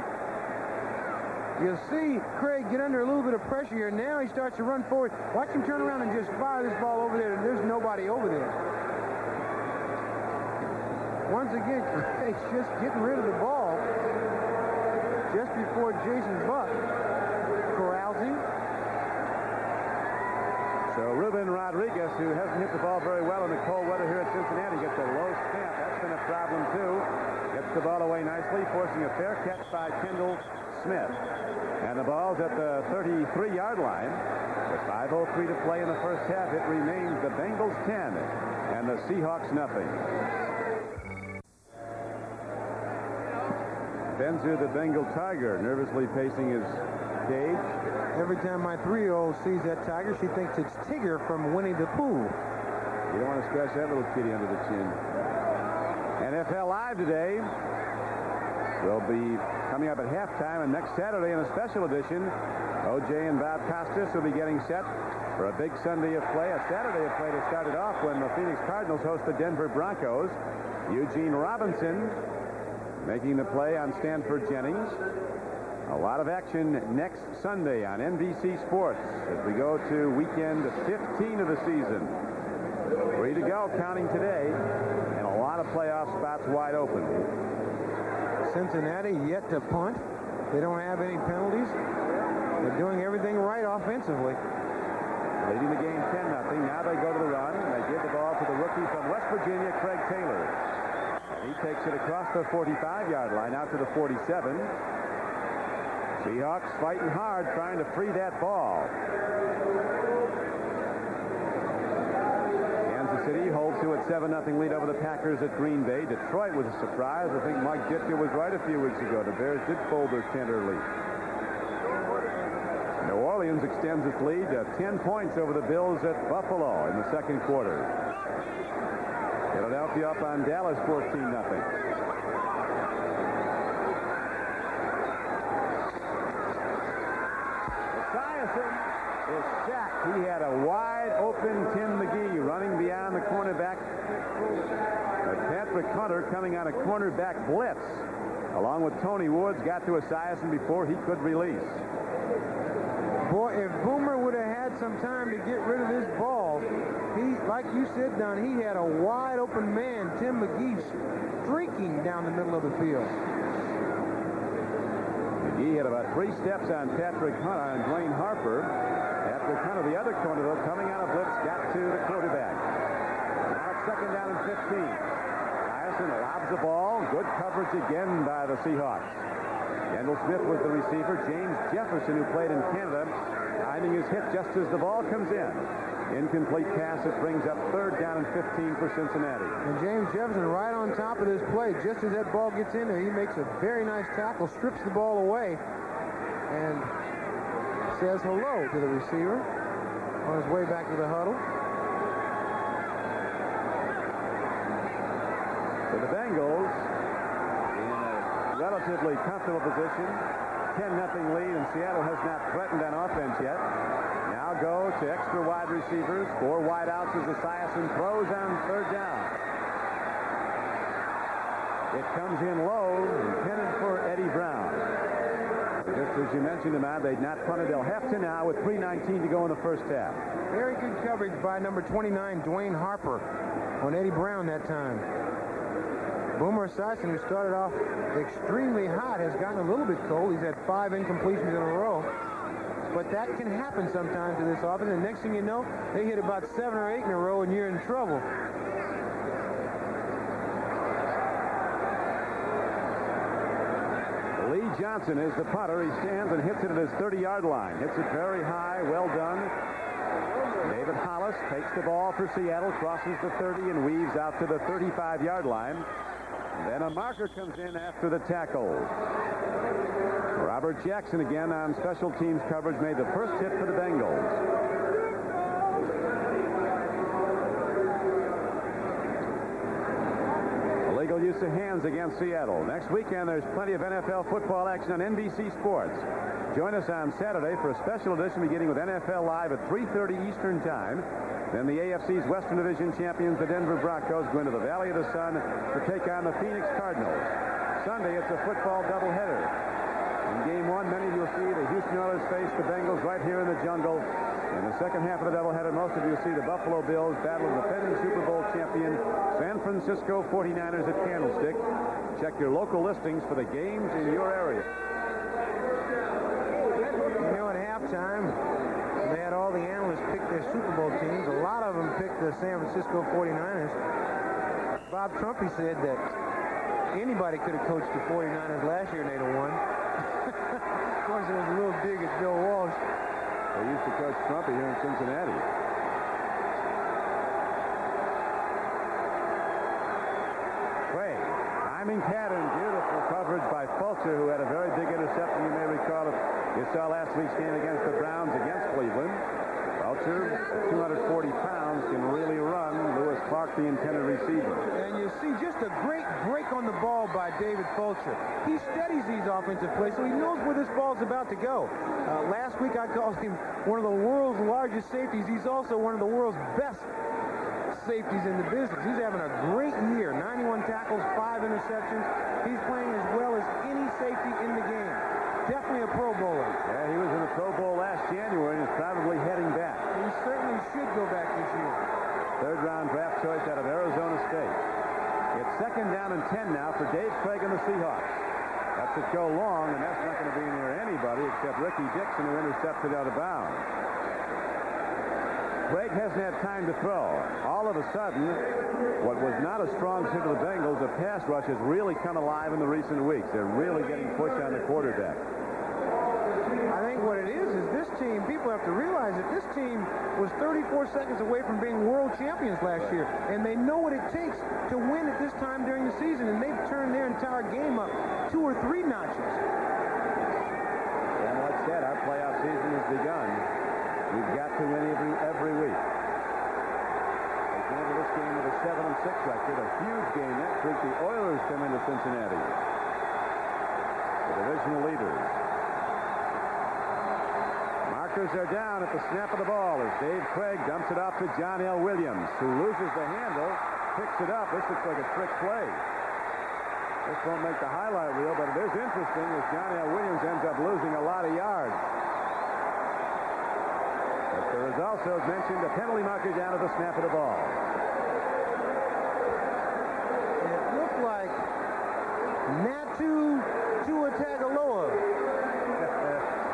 Speaker 3: you'll see Krieg get under a little bit of pressure here. Now he starts to run forward. Watch him turn around and just fire this ball over there. And there's nobody over there. Once again, Krieg's just getting rid of the ball just before Jason Buck corrals him.
Speaker 1: So Ruben Rodriguez, who hasn't hit the ball very well in the cold weather here at Cincinnati, gets a low snap. That's been a problem, too. Gets the ball away nicely, forcing a fair catch by Kendall Smith. And the ball's at the 33-yard line. With 5:03 to play in the first half, it remains the Bengals 10 and the Seahawks nothing. Benzu, the Bengal Tiger, nervously pacing his cage.
Speaker 3: Every time my 3-year-old sees that tiger, she thinks it's Tigger from Winnie the Pooh.
Speaker 1: You don't want to scratch that little kitty under the chin. NFL Live today will be coming up at halftime, and next Saturday in a special edition, O.J. and Bob Costas will be getting set for a big Sunday of play, a Saturday of play to start it off when the Phoenix Cardinals host the Denver Broncos. Eugene Robinson making the play on Stanford Jennings. A lot of action next Sunday on NBC Sports as we go to weekend 15 of the season. 3 to go, counting today, and a lot of playoff spots wide open.
Speaker 3: Cincinnati yet to punt. They don't have any penalties. They're doing everything right offensively.
Speaker 1: Leading the game 10-0. Now they go to the run, and they give the ball to the rookie from West Virginia, Craig Taylor. And he takes it across the 45-yard line out to the 47. Seahawks fighting hard, trying to free that ball. Kansas City holds to its 7-0 lead over the Packers at Green Bay. Detroit was a surprise. I think Mike Ditka was right a few weeks ago. The Bears did fold their tent early. New Orleans extends its lead to 10 points over the Bills at Buffalo in the second quarter. Philadelphia up on Dallas 14-0. Is sacked. He had a wide-open Tim McGee running beyond the cornerback. But Patrick Hunter coming on a cornerback blitz, along with Tony Woods, got to Esiason before he could release.
Speaker 3: Boy, if Boomer would have had some time to get rid of this ball, he, like you said, Don, he had a wide-open man, Tim McGee, streaking down the middle of the field.
Speaker 1: McGee had about 3 steps on Patrick Hunter and Dwayne Harper. Patrick Hunter, the other corner, though, coming out of blitz, got to the quarterback. Now it's second down and 15. Esiason lobs the ball. Good coverage again by the Seahawks. Kendall Smith was the receiver. James Jefferson, who played in Canada, timing his hit just as the ball comes in. Incomplete pass. It brings up third down and 15 for Cincinnati.
Speaker 3: And James Jefferson right on top of this play. Just as that ball gets in there, he makes a very nice tackle, strips the ball away, and says hello to the receiver on his way back to the huddle.
Speaker 1: So the Bengals in a relatively comfortable position. 10-0 lead, and Seattle has not threatened on offense yet. Now go to extra wide receivers. 4 wide outs as Esiason throws on third down. It comes in low, intended for Eddie Brown. Just as you mentioned, they'd not punted. They'll have to now with 3:19 to go in the first half.
Speaker 3: Very good coverage by number 29, Dwayne Harper, on Eddie Brown that time. Boomer Esiason, who started off extremely hot, has gotten a little bit cold. He's had 5 incompletions in a row. But that can happen sometimes to this offense. And next thing you know, they hit about 7 or 8 in a row, and you're in trouble.
Speaker 1: Lee Johnson is the punter. He stands and hits it at his 30-yard line. Hits it very high. Well done. David Hollis takes the ball for Seattle, crosses the 30, and weaves out to the 35-yard line. Then a marker comes in after the tackle. Robert Jackson again on special teams coverage made the first hit for the Bengals. Illegal use of hands against Seattle. Next weekend there's plenty of NFL football action on NBC Sports. Join us on Saturday for a special edition beginning with NFL Live at 3:30 Eastern Time. Then the AFC's Western Division champions, the Denver Broncos, go into the Valley of the Sun to take on the Phoenix Cardinals. Sunday, it's a football doubleheader. In Game 1, many of you will see the Houston Oilers face the Bengals right here in the jungle. In the second half of the doubleheader, most of you will see the Buffalo Bills battle the defending Super Bowl champion San Francisco 49ers at Candlestick. Check your local listings for the games in your area.
Speaker 3: You know, at halftime, they had all the analysts pick their Super Bowl teams. A lot of them picked the San Francisco 49ers. Bob Trumpy said that anybody could have coached the 49ers last year and they'd have won. Of course, it was a little dig at Bill Walsh.
Speaker 1: They used to coach Trumpy here in Cincinnati. Krieg, timing pattern, beautiful coverage by Fulcher, who had a very big interception. You may recall if you saw last week's game against the Browns against Cleveland. Fulcher, at 240 pounds, can really run. Lewis Clark, the intended receiver.
Speaker 3: And you see just a great break on the ball by David Fulcher. He studies these offensive plays, so he knows where this ball's about to go. Last week I called him one of the world's largest safeties. He's also one of the world's best safeties in the business. He's having a great year. 91 tackles, 5 interceptions. He's playing as well as any safety in the game. Definitely a Pro Bowler.
Speaker 1: Yeah, he was in the Pro Bowl last January and is probably heading back.
Speaker 3: He certainly should go back this year.
Speaker 1: Third-round draft choice out of Arizona State. It's second down and 10 now for Dave Krieg and the Seahawks. That's it go long, and that's not going to be near anybody except Ricky Dixon, who intercepted out of bounds. Krieg hasn't had time to throw. All of a sudden, what was not a strong suit of the Bengals, the pass rush has really come alive in the recent weeks. They're really getting pushed on the quarterback.
Speaker 3: I think what it is this team, people have to realize that this team was 34 seconds away from being world champions last year, and they know what it takes to win at this time during the season, and they've turned their entire game up 2 or 3 notches.
Speaker 1: And like I said, our playoff season has begun. We've got to win every week. They came into this game with a 7-6 record, a huge game next week. The Oilers come into Cincinnati, the divisional leaders. Markers are down at the snap of the ball as Dave Krieg dumps it off to John L. Williams, who loses the handle, picks it up. This looks like a trick play. This won't make the highlight reel, but it is interesting as John L. Williams ends up losing a lot of yards. But there is also, as mentioned, a penalty marker down at the snap of the ball.
Speaker 3: It looked like Natu Tua Tagovailoa.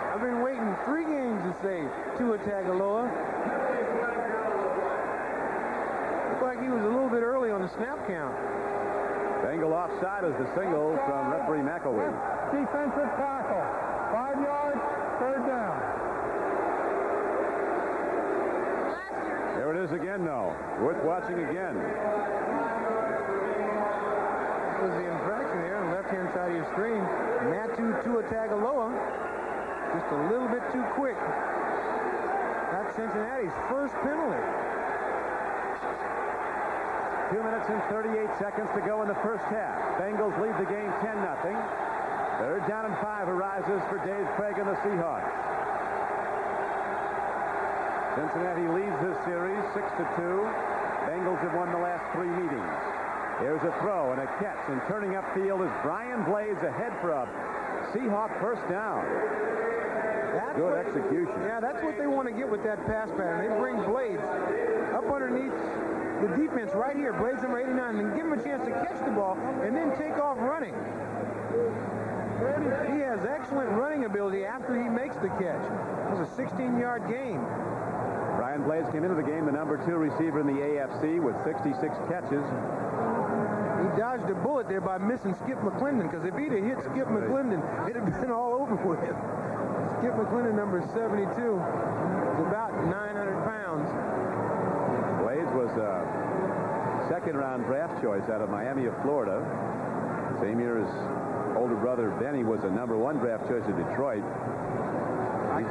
Speaker 3: I've been waiting 3 games to say Tua Tagovailoa. Looked like he was a little bit early on the snap count.
Speaker 1: Bengal offside is the signal from referee McElwee.
Speaker 4: Defensive tackle. 5 yards, third down.
Speaker 1: There it is again, though. Worth watching again.
Speaker 3: That was the infraction there on the left-hand side of your screen. Natu Tua Tagovailoa. Just a little bit too quick. That's Cincinnati's first penalty.
Speaker 1: 2 minutes and 38 seconds to go in the first half. Bengals lead the game 10-0. Third down and 5 arises for Dave Krieg and the Seahawks. Cincinnati leads this series 6-2. Bengals have won the last 3 meetings. Here's a throw and a catch, and turning upfield is Brian Blades ahead for a Seahawk first down. Good execution.
Speaker 3: Yeah, that's what they want to get with that pass pattern. They bring Blades up underneath the defense right here, Blades number 89, and give him a chance to catch the ball and then take off running. He has excellent running ability after he makes the catch. It was a 16-yard gain.
Speaker 1: Brian Blades came into the game the number 2 receiver in the AFC with 66 catches.
Speaker 3: He dodged a bullet there by missing Skip McClendon, because if he'd have hit Skip McClendon, it'd have been all over with him. Skip McClendon, number 72, is about 900 pounds.
Speaker 1: Blades was a second-round draft choice out of Miami of Florida. Same year as older brother Benny was a number 1 draft choice of Detroit.
Speaker 3: I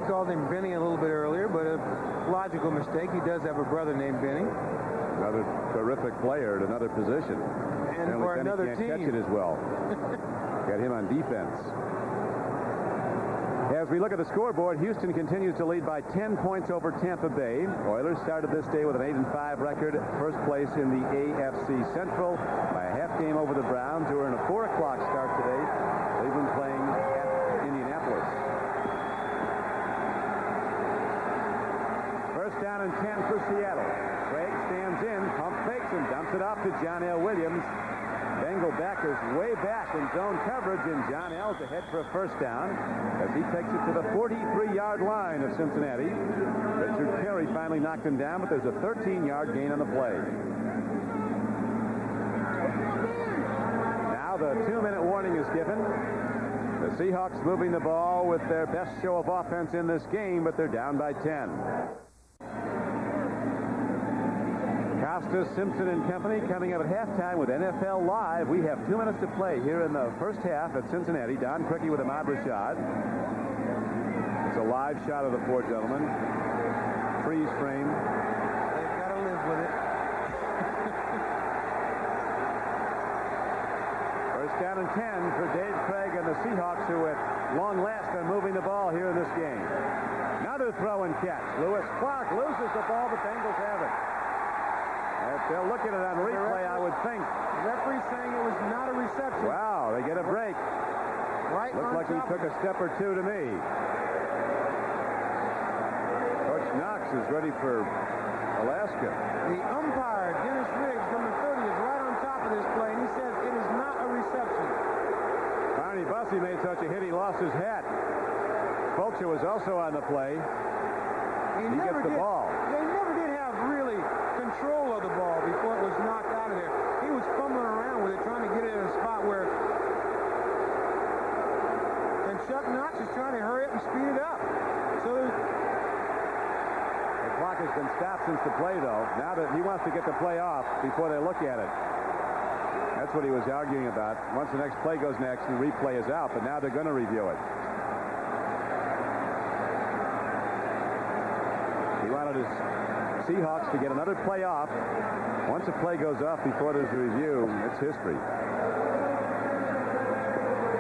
Speaker 3: called him Benny a little bit earlier, but a logical mistake. He does have a brother named Benny.
Speaker 1: Another terrific player at another position.
Speaker 3: And for
Speaker 1: Benny
Speaker 3: another
Speaker 1: can't
Speaker 3: team.
Speaker 1: catch it as well. Got him on defense. As we look at the scoreboard, Houston continues to lead by 10 points over Tampa Bay. Oilers started this day with an 8-5 record, first place in the AFC Central by a half game over the Browns, who are in a 4 o'clock start today. Cleveland playing at Indianapolis. First down and 10 for Seattle. Krieg stands in, pump fakes and dumps it off to John L. Williams. Bengal backers way back in zone coverage, and John L's ahead for a first down as he takes it to the 43-yard line of Cincinnati. Richard Carey finally knocked him down, but there's a 13-yard gain on the play. Now the 2-minute warning is given. The Seahawks moving the ball with their best show of offense in this game, but they're down by 10. Costa, Simpson, and company coming up at halftime with NFL Live. We have 2 minutes to play here in the first half at Cincinnati. Don Criqui with Ahmad Rashad. It's a live shot of the 4 gentlemen. Freeze frame.
Speaker 3: They've got to live with it.
Speaker 1: First down and 10 for Dave Krieg and the Seahawks, who at long last are moving the ball here in this game. Another throw and catch. Lewis Clark loses the ball, but Bengals have it. If they'll look at it on replay, I would think.
Speaker 3: The referee saying it was not a reception.
Speaker 1: Wow, they get a break.
Speaker 3: Right.
Speaker 1: Looked like he took a step or two to me. Coach Knox is ready for Alaska.
Speaker 3: The umpire, Dennis Riggs, number 30, is right on top of this play, and he says it is not a reception.
Speaker 1: Barney Bussey made such a hit he lost his hat. Fulcher was also on the play. He gets the ball.
Speaker 3: They never did have really control of the ball before it was knocked out of there. He was fumbling around with it, trying to get it in a spot where... And Chuck Knox is trying to hurry up and speed it up. So there's...
Speaker 1: The clock has been stopped since the play, though. Now that he wants to get the play off before they look at it. That's what he was arguing about. Once the next play goes next, the replay is out, but now they're going to review it. He wanted his Seahawks to get another play off. Once a play goes off before there's a review, it's history.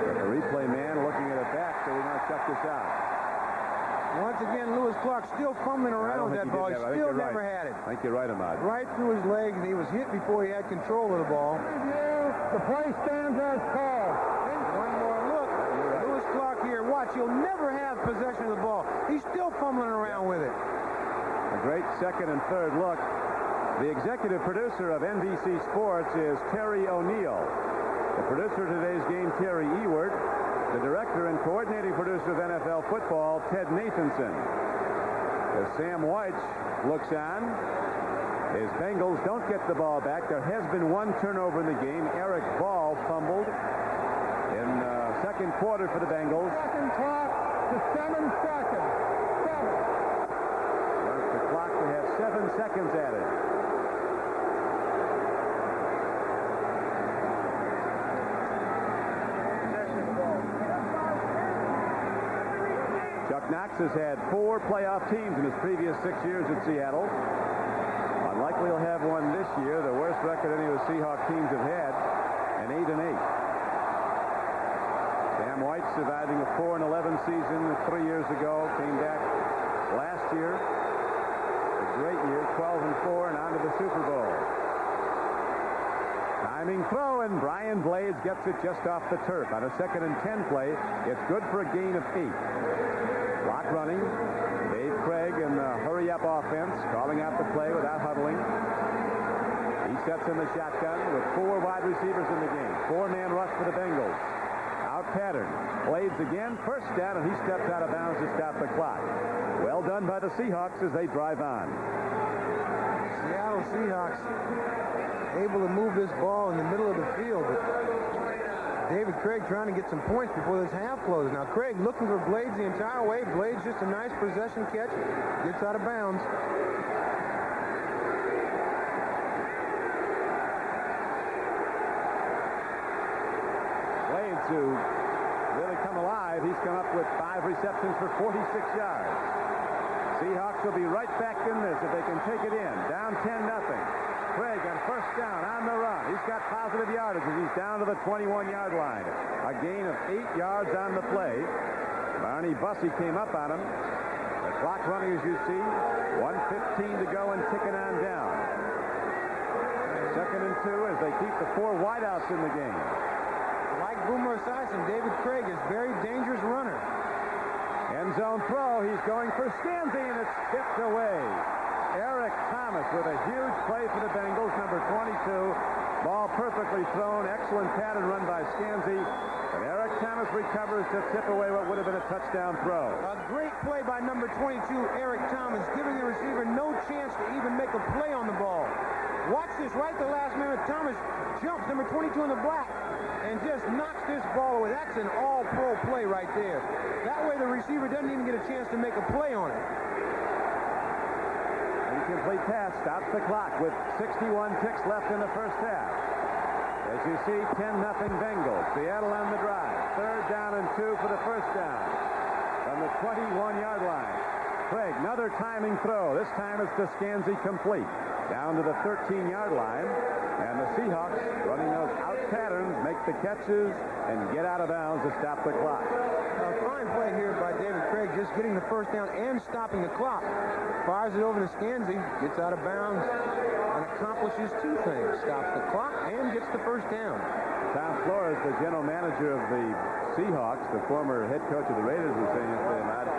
Speaker 1: But the replay man looking at it back, so we want to check this out.
Speaker 3: Once again, Lewis Clark still fumbling around with that ball. He still never had it.
Speaker 1: I think you're right, Ahmad.
Speaker 3: Right through his legs, and he was hit before he had control of the ball.
Speaker 4: The play stands as called.
Speaker 3: One more look. Lewis Clark here. Watch, he'll never have possession of the ball. He's still fumbling around with it.
Speaker 1: A great second and third look. The executive producer of NBC Sports is Terry O'Neill. The producer of today's game, Terry Ewert. The director and coordinating producer of NFL football, Ted Nathanson. As Sam White looks on, his Bengals don't get the ball back. There has been one turnover in the game. Eric Ball fumbled in second quarter for the Bengals.
Speaker 4: Second clock to 7 seconds. 7.
Speaker 1: Once the clock, we have 7 seconds added. Chuck Knox has had 4 playoff teams in his previous 6 years at Seattle. Unlikely he'll have one this year. The worst record any of the Seahawk teams have had, an 8-8. Sam White surviving a 4-11 season 3 years ago. Came back last year. A great year, 12-4, and on to the Super Bowl. Timing throw, and Brian Blades gets it just off the turf. On a 2nd and 10 play, it's good for a gain of 8. Clock running. Dave Krieg in the hurry-up offense, calling out the play without huddling. He sets in the shotgun with 4 wide receivers in the game. 4-man rush for the Bengals. Out pattern. Blades again. First down, and he steps out of bounds to stop the clock. Well done by the Seahawks as they drive on.
Speaker 3: Seattle Seahawks able to move this ball in the middle of the field. But David Krieg trying to get some points before this half closes. Now Krieg looking for Blades the entire way. Blades just a nice possession catch. Gets out of bounds.
Speaker 1: Blades, who really come alive, he's come up with 5 receptions for 46 yards. Seahawks will be right back in this if they can take it in. Down 10-0. Krieg on first down on the run. He's got positive yardage as he's down to the 21-yard line. A gain of 8 yards on the play. Barney Bussey came up on him. The clock running, as you see. 1:15 to go and ticking on down. 2nd and 2 as they keep the 4 wideouts in the game.
Speaker 3: Like Boomer Esiason, David Krieg is a very dangerous runner.
Speaker 1: End zone throw. He's going for Scansy, and it's tipped away. Eric Thomas with a huge play for the Bengals, number 22. Ball perfectly thrown. Excellent pattern run by Scansy. And Eric Thomas recovers to tip away what would have been a touchdown throw.
Speaker 3: A great play by number 22, Eric Thomas, giving the receiver no chance to even make a play on the ball. Watch this right at the last minute. Thomas jumps, number 22 in the black, and just knocks this ball away. That's an all-pro play right there. That way the receiver doesn't even get a chance to make a play on it.
Speaker 1: Incomplete pass stops the clock with 61 ticks left in the first half. As you see, 10-0 Bengals. Seattle on the drive. 3rd down and 2 for the first down. From the 21-yard line. Krieg, another timing throw. This time it's to Scansy, complete. Down to the 13-yard line. And the Seahawks, running those out patterns, make the catches and get out of bounds to stop the clock.
Speaker 3: A fine play here by David Krieg, just getting the first down and stopping the clock. Fires it over to Scansy, gets out of bounds, and accomplishes 2 things. Stops the clock and gets the first down.
Speaker 1: Tom Flores, the general manager of the Seahawks, the former head coach of the Raiders, was saying yesterday about it.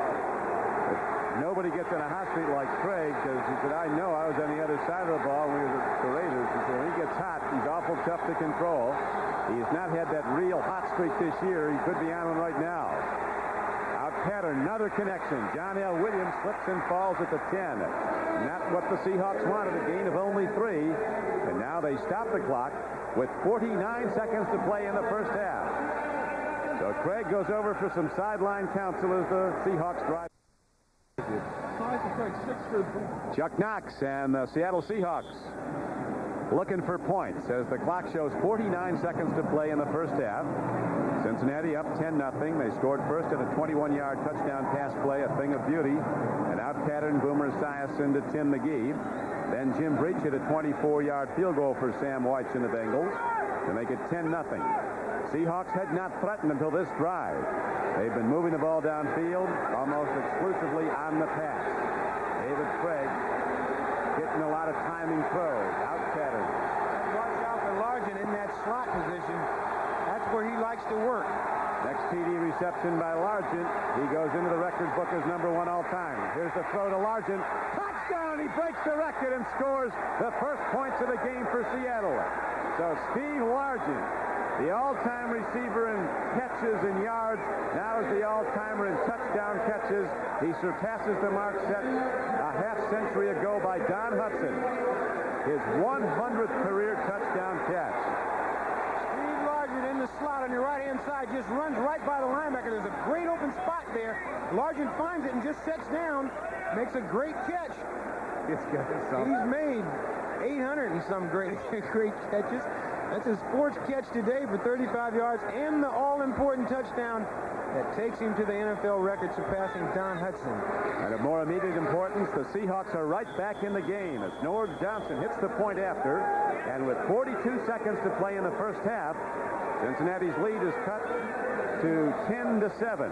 Speaker 1: Nobody gets in a hot streak like Krieg, because he said, I know I was on the other side of the ball when we were at the Raiders. He said, when he gets hot, he's awful tough to control. He has not had that real hot streak this year. He could be on one right now. Out pattern, another connection. John L. Williams slips and falls at the 10. Not what the Seahawks wanted, a gain of only 3. And now they stop the clock with 49 seconds to play in the first half. So Krieg goes over for some sideline counsel as the Seahawks drive. Chuck Knox and the Seattle Seahawks looking for points as the clock shows 49 seconds to play in the first half. Cincinnati up 10-0. They scored first at a 21-yard touchdown pass play, a thing of beauty. An out pattern, Boomer Esiason to Tim McGee. Then Jim Breach hit a 24-yard field goal for Sam Weitz and the Bengals to make it 10-0. Seahawks had not threatened until this drive. They've been moving the ball downfield almost exclusively on the pass. David Krieg getting a lot of timing throws, out pattern.
Speaker 3: Watch out for LARGENT in that slot position. That's where he likes to work.
Speaker 1: Next TD reception by LARGENT. He goes into the record book as number 1 all time. Here's the throw to LARGENT. Touchdown! He breaks the record and scores the first points of the game for Seattle. So Steve LARGENT, the all-time receiver in catches and yards, now is the all-timer in touchdown catches. He surpasses the mark set a half-century ago by Don Hudson. His 100th career touchdown catch.
Speaker 3: Steve LARGENT in the slot on your right-hand side, just runs right by the linebacker. There's a great open spot there. LARGENT finds it and just sets down, makes a great catch.
Speaker 1: He's
Speaker 3: made 800 and some great catches. That's his 4th catch today for 35 yards and the all-important touchdown that takes him to the NFL record, surpassing Don Hudson.
Speaker 1: And of more immediate importance, the Seahawks are right back in the game as Norv Johnson hits the point after, and with 42 seconds to play in the first half, Cincinnati's lead is cut to 10-7.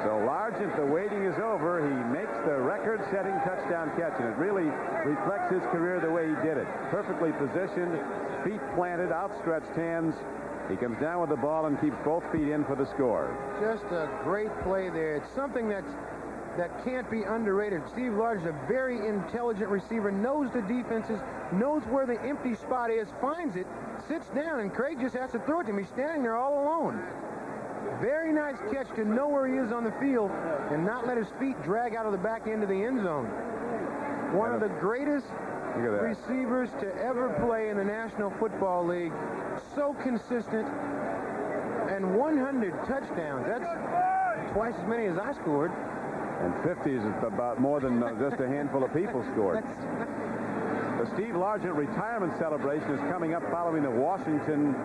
Speaker 1: So LARGENT, the waiting is over. He makes the record-setting touchdown catch, and it really reflects his career the way he did it. Perfectly positioned, feet planted, outstretched hands. He comes down with the ball and keeps both feet in for the score.
Speaker 3: Just a great play there. It's something that can't be underrated. Steve Large is a very intelligent receiver, knows the defenses, knows where the empty spot is, finds it, sits down, and Krieg just has to throw it to him. He's standing there all alone. Very nice catch to know where he is on the field and not let his feet drag out of the back end of the end zone. One of the greatest receivers to ever play in the National Football League. So consistent. And 100 touchdowns. That's twice as many as I scored.
Speaker 1: And 50 is about more than just a handful of people scored. The Steve Largent retirement celebration is coming up following the Washington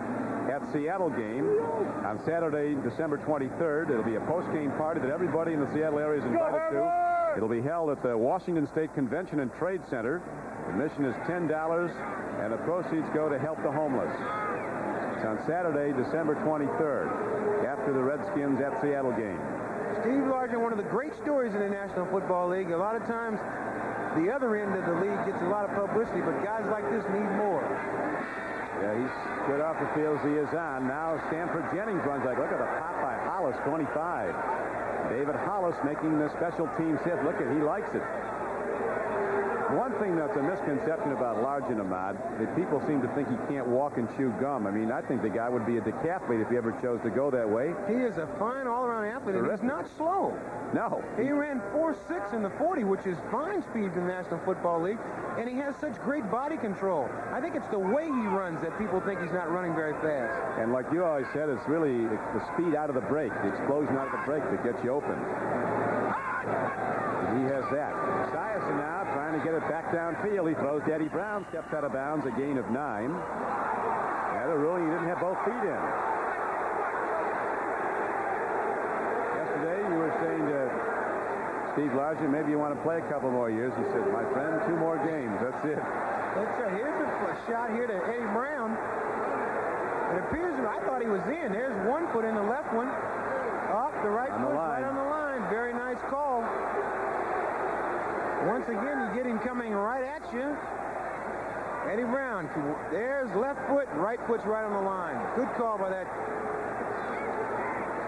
Speaker 1: at Seattle game on Saturday, December 23rd. It'll be a post-game party that everybody in the Seattle area is invited to. It'll be held at the Washington State Convention and Trade Center. Admission is $10, and the proceeds go to help the homeless. It's on Saturday, December 23rd, after the Redskins at Seattle game.
Speaker 3: Steve Largent, one of the great stories in the National Football League. A lot of times, the other end of the league gets a lot of publicity, but guys like this need more.
Speaker 1: Yeah, he's good off the field as he is on. Now Stanford Jennings runs like, look at the pop by Hollis, 25. David Hollis making the special teams hit. Look at, he likes it. One thing that's a misconception about Largent, Ahmad, that people seem to think he can't walk and chew gum. I mean, I think the guy would be a decathlete if he ever chose to go that way.
Speaker 3: He is a fine all-around athlete, and he's not slow.
Speaker 1: No.
Speaker 3: He ran 4.6 in the 40, which is fine speed in the National Football League, and he has such great body control. I think it's the way he runs that people think he's not running very fast.
Speaker 1: And like you always said, it's really the speed out of the break, the explosion out of the break that gets you open. And he has that. Esiason now trying to get it back downfield. He throws to Eddie Brown, steps out of bounds, a gain of 9. Yeah, the ruling, he didn't have both feet in. Yesterday, you were saying to Steve Largent, maybe you want to play a couple more years. He said, my friend, 2 more games. That's it.
Speaker 3: That's right. Here's a shot here to Eddie Brown. It appears that I thought he was in. There's one foot in, the left one. Off the right foot, right on the line. Very nice call. Once again, you get him coming right at you. Eddie Brown, there's left foot, right foot's right on the line. Good call by that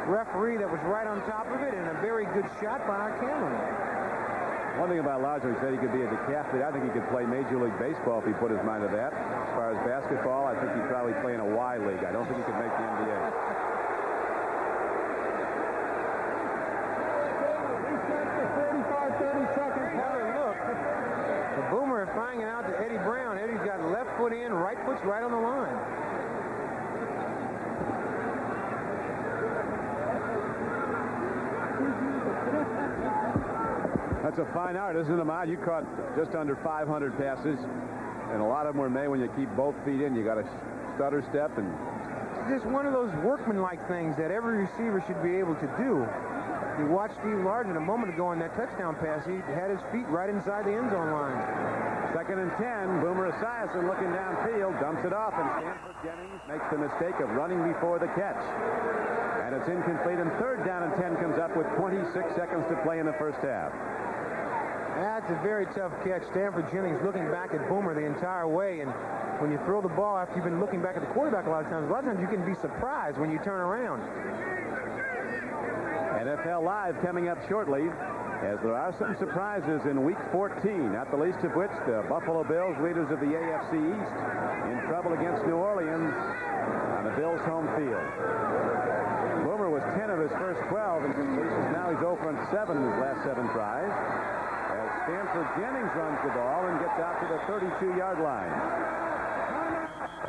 Speaker 3: referee that was right on top of it, and a very good shot by our cameraman.
Speaker 1: One thing about Largent, he said he could be a decathlete. I think he could play Major League Baseball if he put his mind to that. As far as basketball, I think he'd probably play in a Y League. I don't think he could make the NBA. The Boomer flying out to Eddie Brown. Eddie's got left foot in, right foot's right on the line. That's a fine art, isn't it, Ahmad? You caught just under 500 passes, and a lot of them were made when you keep both feet in. You got a stutter step, and
Speaker 3: it's just one of those workmanlike things that every receiver should be able to do. You watched Steve Largent a moment ago on that touchdown pass. He had his feet right inside the end zone line. 2nd and 10. Boomer Esiason looking downfield, dumps it off, and Stanford Jennings makes the mistake of running before the catch. And it's incomplete, and 3rd down and 10 comes up with 26 seconds to play in the first half. That's a very tough catch. Stanford Jennings looking back at Boomer the entire way, and when you throw the ball after you've been looking back at the quarterback a lot of times you can be surprised when you turn around. NFL Live coming up shortly, as there are some surprises in Week 14, not the least of which the Buffalo Bills, leaders of the AFC East, in trouble against New Orleans on the Bills' home field. Boomer was 10 of his first 12 in completions. Now he's 0 for 7 in his last 7 tries. As Stanford Jennings runs the ball and gets out to the 32-yard line.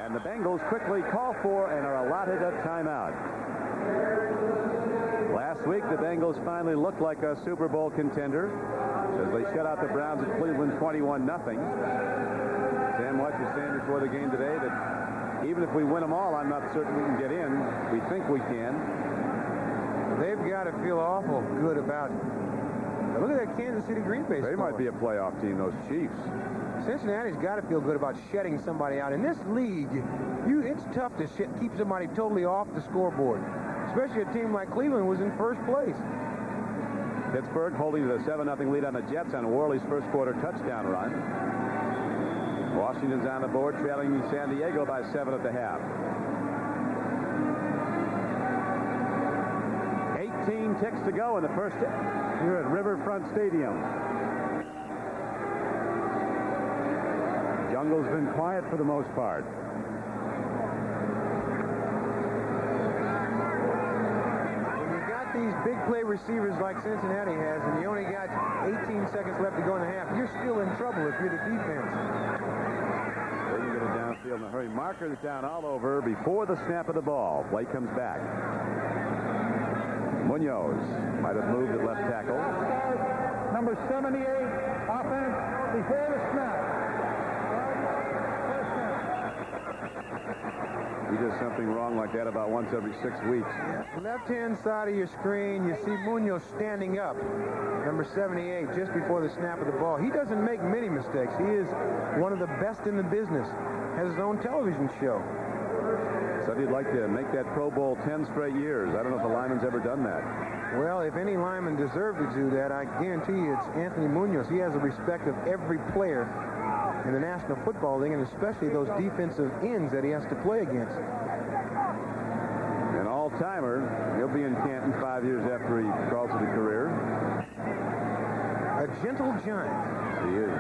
Speaker 3: And the Bengals quickly call for and are allotted a timeout. Last week, the Bengals finally looked like a Super Bowl contender as they shut out the Browns at Cleveland 21-0. Sam Watch was saying before the game today that even if we win them all, I'm not certain we can get in. We think we can. They've got to feel awful good about it. Look at that Kansas City Green Bay score. They might be a playoff team, those Chiefs. Cincinnati's got to feel good about shedding somebody out. In this league, it's tough to keep somebody totally off the scoreboard. Especially a team like Cleveland was in first place. Pittsburgh holding the 7-0 lead on the Jets on Worley's first quarter touchdown run.
Speaker 1: Washington's on the board, trailing San Diego by 7 at the half. 18 ticks to go in the first here at Riverfront Stadium. Jungle's been quiet for the most part.
Speaker 3: These big play receivers like Cincinnati has, and you only got 18 seconds left to go in the half, you're still in trouble if you're the defense.
Speaker 1: They can get it downfield in a hurry. Markers down all over before the snap of the ball. Blake comes back. Munoz might have moved at left tackle.
Speaker 4: Number 78, offense before the snap.
Speaker 1: He does something wrong like that about once every 6 weeks.
Speaker 3: Left-hand side of your screen, you see Munoz standing up, number 78, just before the snap of the ball. He doesn't make many mistakes. He is one of the best in the business. Has his own television show.
Speaker 1: Said he'd like to make that Pro Bowl 10 straight years. I don't know if a lineman's ever done that.
Speaker 3: Well, if any lineman deserved to do that, I guarantee you it's Anthony Munoz. He has the respect of every player in the National Football League, and especially those defensive ends that he has to play against.
Speaker 1: An all-timer. He'll be in Canton 5 years after he calls it a career.
Speaker 3: A gentle giant.
Speaker 1: He is.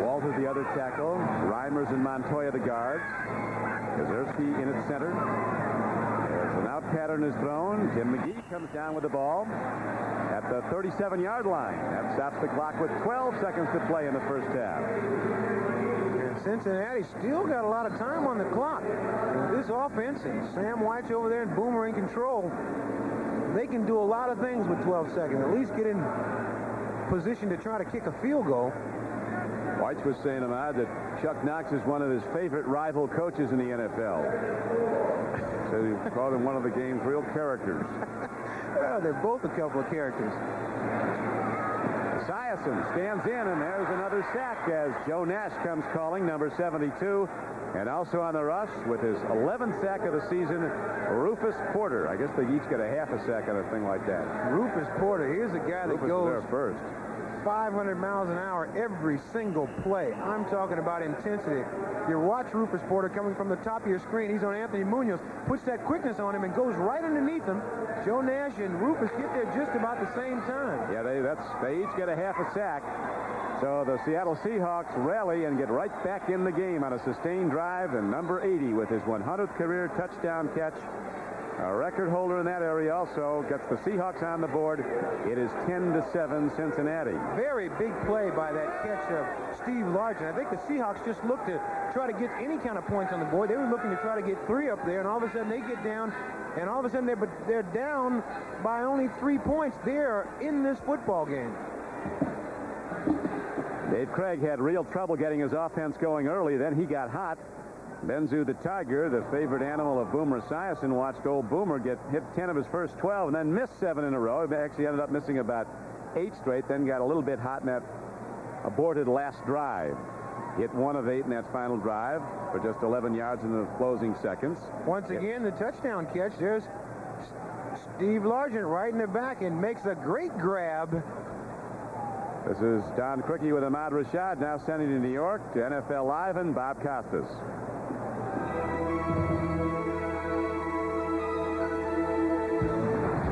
Speaker 1: Walter the other tackle. Reimers and Montoya the guards. Kaczerski in its center. There's an out pattern is thrown. Tim McGee comes down with the ball at the 37-yard line. That stops the clock with 12 seconds to play in the first half.
Speaker 3: And Cincinnati still got a lot of time on the clock. With this offense and Sam White's over there and Boomer in control, they can do a lot of things with 12 seconds. At least get in position to try to kick a field goal.
Speaker 1: White was saying, Ahmad, that Chuck Knox is one of his favorite rival coaches in the NFL. So he called him one of the game's real characters.
Speaker 3: Well, they're both a couple of characters.
Speaker 1: Esiason stands in, and there's another sack as Joe Nash comes calling, number 72. And also on the rush with his 11th sack of the season, Rufus Porter. I guess they each get a half a sack on a thing like that.
Speaker 3: Rufus Porter, here's a guy that goes
Speaker 1: there first.
Speaker 3: 500 miles an hour every single play. I'm talking about intensity. You watch Rufus Porter coming from the top of your screen. He's on Anthony Munoz, puts that quickness on him and goes right underneath him. Joe Nash and Rufus get there just about the same time.
Speaker 1: Yeah, they each get a half a sack. So the Seattle Seahawks rally and get right back in the game on a sustained drive, and number 80 with his 100th career touchdown catch. A record holder in that area also gets the Seahawks on the board. It is 10-7 Cincinnati.
Speaker 3: Very big play by that catch of Steve Largent. I think the Seahawks just looked to try to get any kind of points on the board. They were looking to try to get 3 up there, and all of a sudden they get down, and all of a sudden they're down by only 3 points. They're in this football game.
Speaker 1: Dave Krieg had real trouble getting his offense going early. Then he got hot. Benzu the Tiger, the favorite animal of Boomer Esiason, watched old Boomer get hit 10 of his first 12 and then missed 7 in a row. He actually ended up missing about 8 straight, then got a little bit hot in that aborted last drive. Hit 1 of 8 in that final drive for just 11 yards in the closing seconds.
Speaker 3: Once again, the touchdown catch. There's Steve Largent right in the back and makes a great grab.
Speaker 1: This is Don Cricky with Ahmad Rashad, now sending to New York to NFL Live and Bob Costas.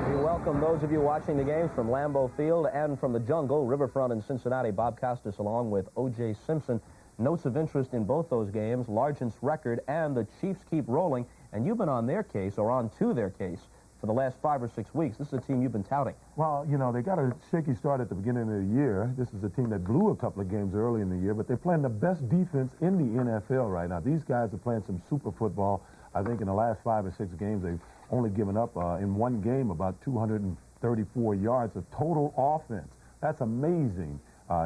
Speaker 5: We welcome those of you watching the games from Lambeau Field and from the Jungle, Riverfront in Cincinnati. Bob Costas along with O.J. Simpson. Notes of interest in both those games, Largent's record and the Chiefs keep rolling. And you've been on their case, or on to their case, for the last 5 or 6 weeks. This is a team you've been touting.
Speaker 6: Well, you know, they got a shaky start at the beginning of the year. This is a team that blew a couple of games early in the year, but they're playing the best defense in the NFL right now. These guys are playing some super football. I think in the last 5 or 6 games, they've only given up in one game about 234 yards of total offense. That's amazing.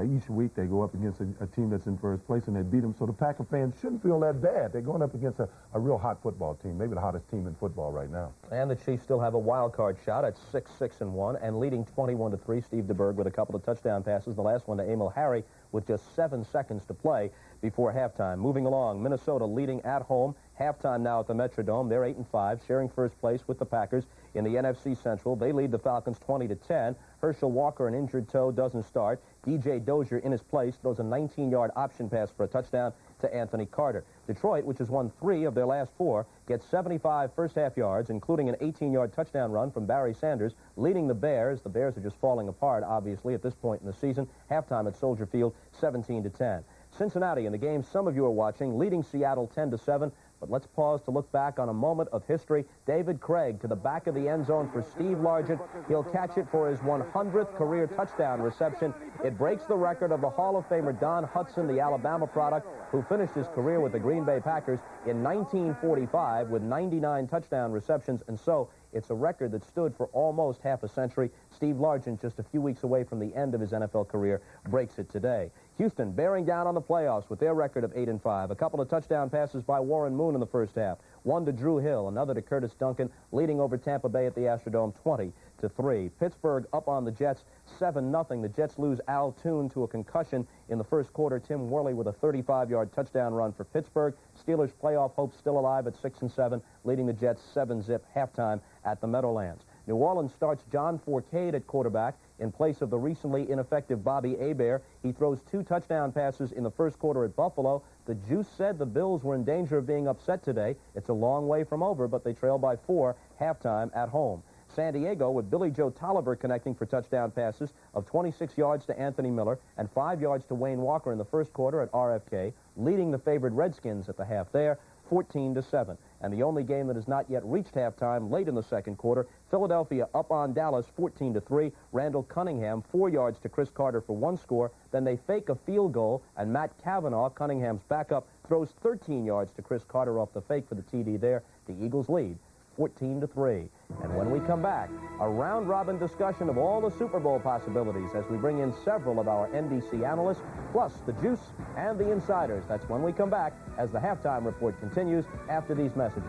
Speaker 6: Each week they go up against a team that's in first place and they beat them. So the Packer fans shouldn't feel that bad. They're going up against a real hot football team, maybe the hottest team in football right now.
Speaker 5: And the Chiefs still have a wild card shot at 6-6-1 and leading 21-3. Steve DeBerg with a couple of touchdown passes. The last one to Emil Harry with just 7 seconds to play before halftime. Moving along, Minnesota leading at home. Halftime now at the Metrodome. They're 8-5, sharing first place with the Packers. In the NFC Central, they lead the Falcons 20-10. Herschel Walker, an injured toe, doesn't start. DJ Dozier, in his place, throws a 19-yard option pass for a touchdown to Anthony Carter. Detroit, which has won 3 of their last 4, gets 75 first-half yards, including an 18-yard touchdown run from Barry Sanders, leading the Bears. The Bears are just falling apart, obviously, at this point in the season. Halftime at Soldier Field, 17-10. Cincinnati, in the game some of you are watching, leading Seattle 10-7. But let's pause to look back on a moment of history. David Krieg to the back of the end zone for Steve Largent. He'll catch it for his 100th career touchdown reception. It breaks the record of the Hall of Famer Don Hutson, the Alabama product, who finished his career with the Green Bay Packers in 1945 with 99 touchdown receptions. And so it's a record that stood for almost half a century. Steve Largent, just a few weeks away from the end of his NFL career, breaks it today. Houston bearing down on the playoffs with their record of 8-5. A couple of touchdown passes by Warren Moon in the first half. One to Drew Hill, another to Curtis Duncan, leading over Tampa Bay at the Astrodome 20-3. Pittsburgh up on the Jets 7-0. The Jets lose Al Toon to a concussion in the first quarter. Tim Worley with a 35-yard touchdown run for Pittsburgh. Steelers playoff hopes still alive at 6-7, leading the Jets 7-zip halftime at the Meadowlands. New Orleans starts John Fourcade at quarterback in place of the recently ineffective Bobby Hebert. He throws 2 touchdown passes in the first quarter at Buffalo. The Juice said the Bills were in danger of being upset today. It's a long way from over, but they trail by 4 halftime at home. San Diego with Billy Joe Tolliver connecting for touchdown passes of 26 yards to Anthony Miller and 5 yards to Wayne Walker in the first quarter at RFK, leading the favored Redskins at the half there, 14-7. And the only game that has not yet reached halftime, late in the second quarter, Philadelphia up on Dallas 14-3. Randall Cunningham 4 yards to Chris Carter for 1 score. Then they fake a field goal, and Matt Cavanaugh, Cunningham's backup, throws 13 yards to Chris Carter off the fake for the TD there. The Eagles lead 14-3. And when we come back, a round-robin discussion of all the Super Bowl possibilities as we bring in several of our NBC analysts, plus the Juice and the Insiders. That's when we come back as the halftime report continues after these messages.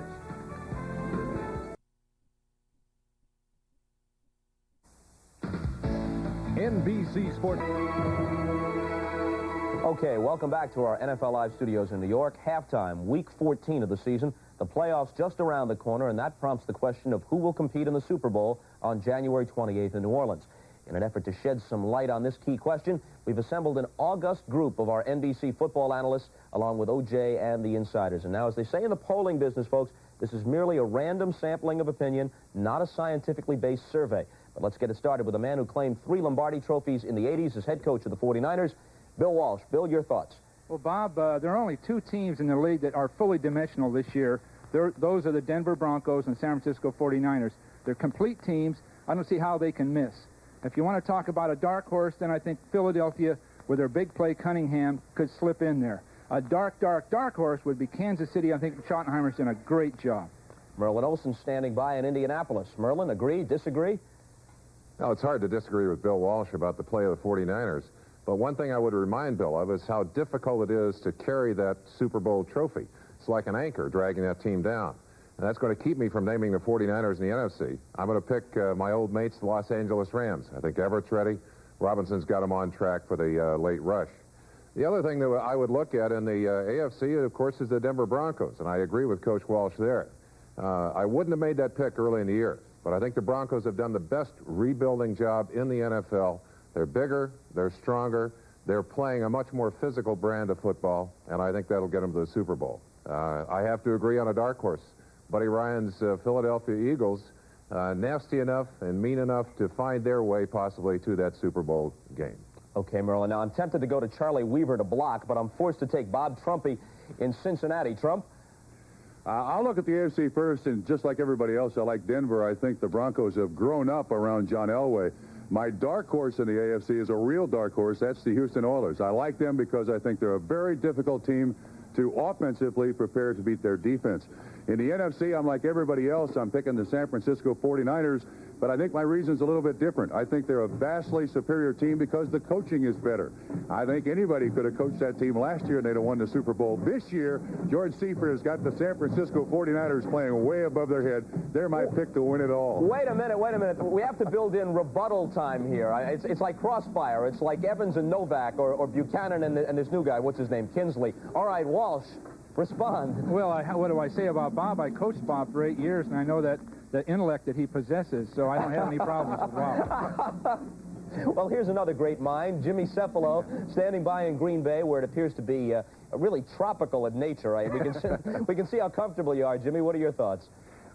Speaker 2: NBC Sports.
Speaker 5: Okay, welcome back to our NFL Live studios in New York. Halftime, week 14 of the season. The playoffs just around the corner, and that prompts the question of who will compete in the Super Bowl on January 28th in New Orleans. In an effort to shed some light on this key question, we've assembled an august group of our NBC football analysts, along with OJ and the Insiders. And now, as they say in the polling business, folks, this is merely a random sampling of opinion, not a scientifically based survey. But let's get it started with a man who claimed 3 Lombardi trophies in the 80s as head coach of the 49ers, Bill Walsh. Bill, your thoughts?
Speaker 7: Well, Bob, there are only 2 teams in the league that are fully dimensional this year. Those are the Denver Broncos and San Francisco 49ers. They're complete teams. I don't see how they can miss. If you want to talk about a dark horse, then I think Philadelphia, with their big play Cunningham, could slip in there. A dark horse would be Kansas City. I think Schottenheimer's done a great job.
Speaker 5: Merlin Olsen standing by in Indianapolis. Merlin, agree, disagree?
Speaker 8: No, it's hard to disagree with Bill Walsh about the play of the 49ers. But one thing I would remind Bill of is how difficult it is to carry that Super Bowl trophy. It's like an anchor dragging that team down. And that's going to keep me from naming the 49ers in the NFC. I'm going to pick my old mates, the Los Angeles Rams. I think Everett's ready. Robinson's got them on track for the late rush. The other thing that I would look at in the AFC, of course, is the Denver Broncos. And I agree with Coach Walsh there. I wouldn't have made that pick early in the year. But I think the Broncos have done the best rebuilding job in the NFL. They're bigger. They're stronger. They're playing a much more physical brand of football. And I think that'll get them to the Super Bowl. I have to agree on a dark horse. Buddy Ryan's Philadelphia Eagles, nasty enough and mean enough to find their way possibly to that Super Bowl game.
Speaker 5: Okay, Merlin. Now, I'm tempted to go to Charlie Weaver to block, but I'm forced to take Bob Trumpy in Cincinnati. Trump?
Speaker 9: I'll look at the AFC first, and just like everybody else, I like Denver. I think the Broncos have grown up around John Elway. My dark horse in the AFC is a real dark horse. That's the Houston Oilers. I like them because I think they're a very difficult team to offensively prepare to beat their defense. In the NFC, I'm like everybody else. I'm picking the San Francisco 49ers, but I think my reason's a little bit different. I think they're a vastly superior team because the coaching is better. I think anybody could have coached that team last year and they'd have won the Super Bowl. This year, George Seifert has got the San Francisco 49ers playing way above their head. They're my pick to win it all.
Speaker 5: Wait a minute. We have to build in rebuttal time here. It's like crossfire. It's like Evans and Novak or Buchanan and this new guy. What's his name? Kinsley. All right, Walsh. Respond.
Speaker 7: Well, what do I say about Bob? I coached Bob for 8 years, and I know that the intellect that he possesses, so I don't have any problems with Ralph.
Speaker 5: Well, here's another great mind, Jimmy Cephalo, standing by in Green Bay, where it appears to be really tropical in nature. Right? We can see how comfortable you are, Jimmy. What are your thoughts?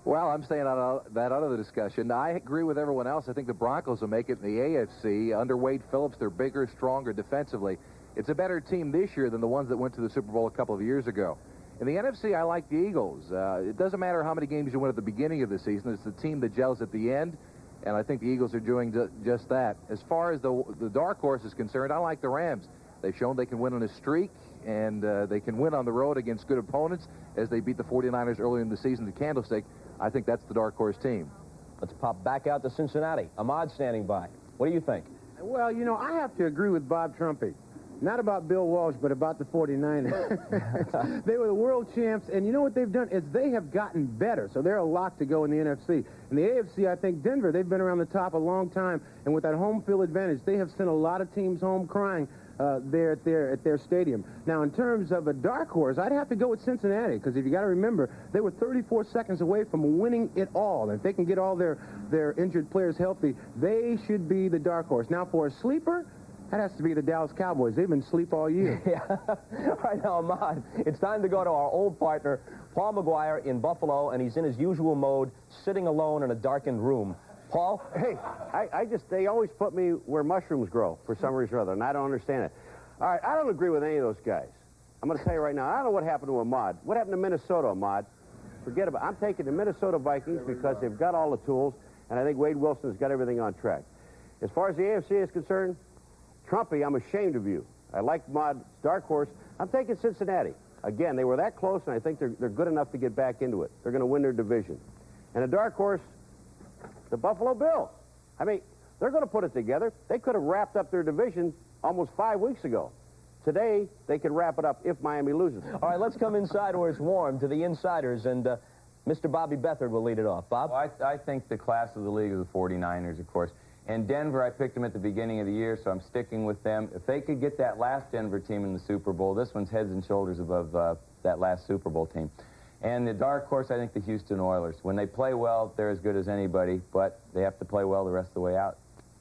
Speaker 10: Well, I'm staying out of that out of the discussion. I agree with everyone else. I think the Broncos will make it in the AFC. Under Wade Phillips, they're bigger, stronger defensively. It's a better team this year than the ones that went to the Super Bowl a couple of years ago. In the NFC, I like the Eagles. It doesn't matter how many games you win at the beginning of the season. It's the team that gels at the end, and I think the Eagles are doing just that. As far as the dark horse is concerned, I like the Rams. They've shown they can win on a streak, and they can win on the road against good opponents, as they beat the 49ers earlier in the season at Candlestick. I think that's the dark horse team.
Speaker 5: Let's pop back out to Cincinnati. Ahmad standing by. What do you think?
Speaker 3: Well, you know, I have to agree with Bob Trumpy. Not about Bill Walsh, but about the 49ers. They were the world champs, and you know what they've done is they have gotten better, so they're a lock to go in the NFC. In the AFC, I think Denver, they've been around the top a long time, and with that home field advantage, they have sent a lot of teams home crying there at their stadium. Now, in terms of a dark horse, I'd have to go with Cincinnati, because if you got to remember, they were 34 seconds away from winning it all. And if they can get all their injured players healthy, they should be the dark horse. Now, for a sleeper, that has to be the Dallas Cowboys. They've been asleep all year.
Speaker 5: Yeah. All right, now, Ahmad, it's time to go to our old partner, Paul McGuire in Buffalo, and he's in his usual mode, sitting alone in a darkened room. Paul?
Speaker 11: Hey, they always put me where mushrooms grow for some reason or other, and I don't understand it. All right, I don't agree with any of those guys. I'm going to tell you right now, I don't know what happened to Ahmad. What happened to Minnesota, Ahmad? Forget about it. I'm taking the Minnesota Vikings because they've got all the tools, and I think Wade Wilson's got everything on track. As far as the AFC is concerned, Trumpy, I'm ashamed of you. I like Ahmad's dark horse. I'm taking Cincinnati. Again, they were that close, and I think they're good enough to get back into it. They're going to win their division. And a dark horse, the Buffalo Bills. I mean, they're going to put it together. They could have wrapped up their division almost 5 weeks ago. Today, they can wrap it up if Miami loses.
Speaker 5: All right, let's come inside where it's warm to the insiders, and Mr. Bobby Beathard will lead it off. Bob?
Speaker 12: Well, I think the class of the league is the 49ers, of course. And Denver, I picked them at the beginning of the year, so I'm sticking with them. If they could get that last Denver team in the Super Bowl, this one's heads and shoulders above that last Super Bowl team. And the dark horse, I think the Houston Oilers. When they play well, they're as good as anybody, but they have to play well the rest of the way out.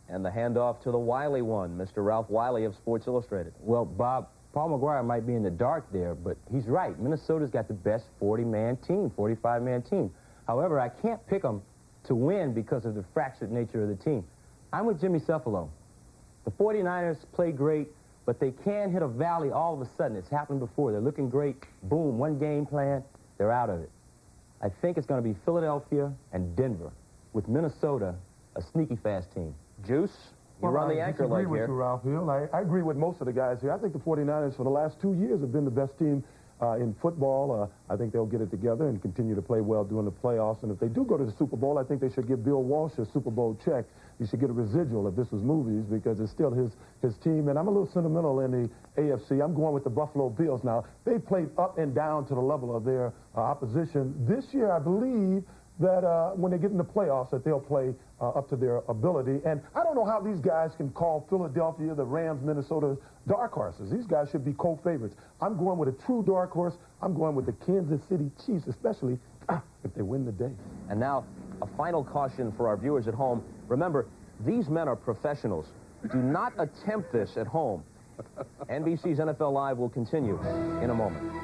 Speaker 5: And the handoff to the Wiley one, Mr. Ralph Wiley of Sports Illustrated.
Speaker 13: Well, Bob, Paul McGuire might be in the dark there, but he's right. Minnesota's got the best 40-man team, 45-man team. However, I can't pick them to win because of the fractured nature of the team. I'm with Jimmy Cephalo. The 49ers play great, but they can hit a valley all of a sudden. It's happened before. They're looking great. Boom, one game plan, they're out of it. I think it's going to be Philadelphia and Denver, with Minnesota, a sneaky fast team.
Speaker 5: Juice, you run the anchor leg here.
Speaker 6: I agree with you, Ralph Hill. I agree with most of the guys here. I think the 49ers for the last 2 years have been the best team in football. I think they'll get it together and continue to play well during the playoffs. And if they do go to the Super Bowl, I think they should give Bill Walsh a Super Bowl check. He should get a residual if this was movies, because it's still his team. And I'm a little sentimental in the AFC. I'm going with the Buffalo Bills. Now, they played up and down to the level of their opposition. This year, I believe that when they get in the playoffs, that they'll play up to their ability. And I don't know how these guys can call Philadelphia, the Rams, Minnesota, dark horses. These guys should be co-favorites. I'm going with a true dark horse. I'm going with the Kansas City Chiefs, especially if they win the day.
Speaker 5: And now, a final caution for our viewers at home. Remember, these men are professionals. Do not attempt this at home. NBC's NFL Live will continue in a moment.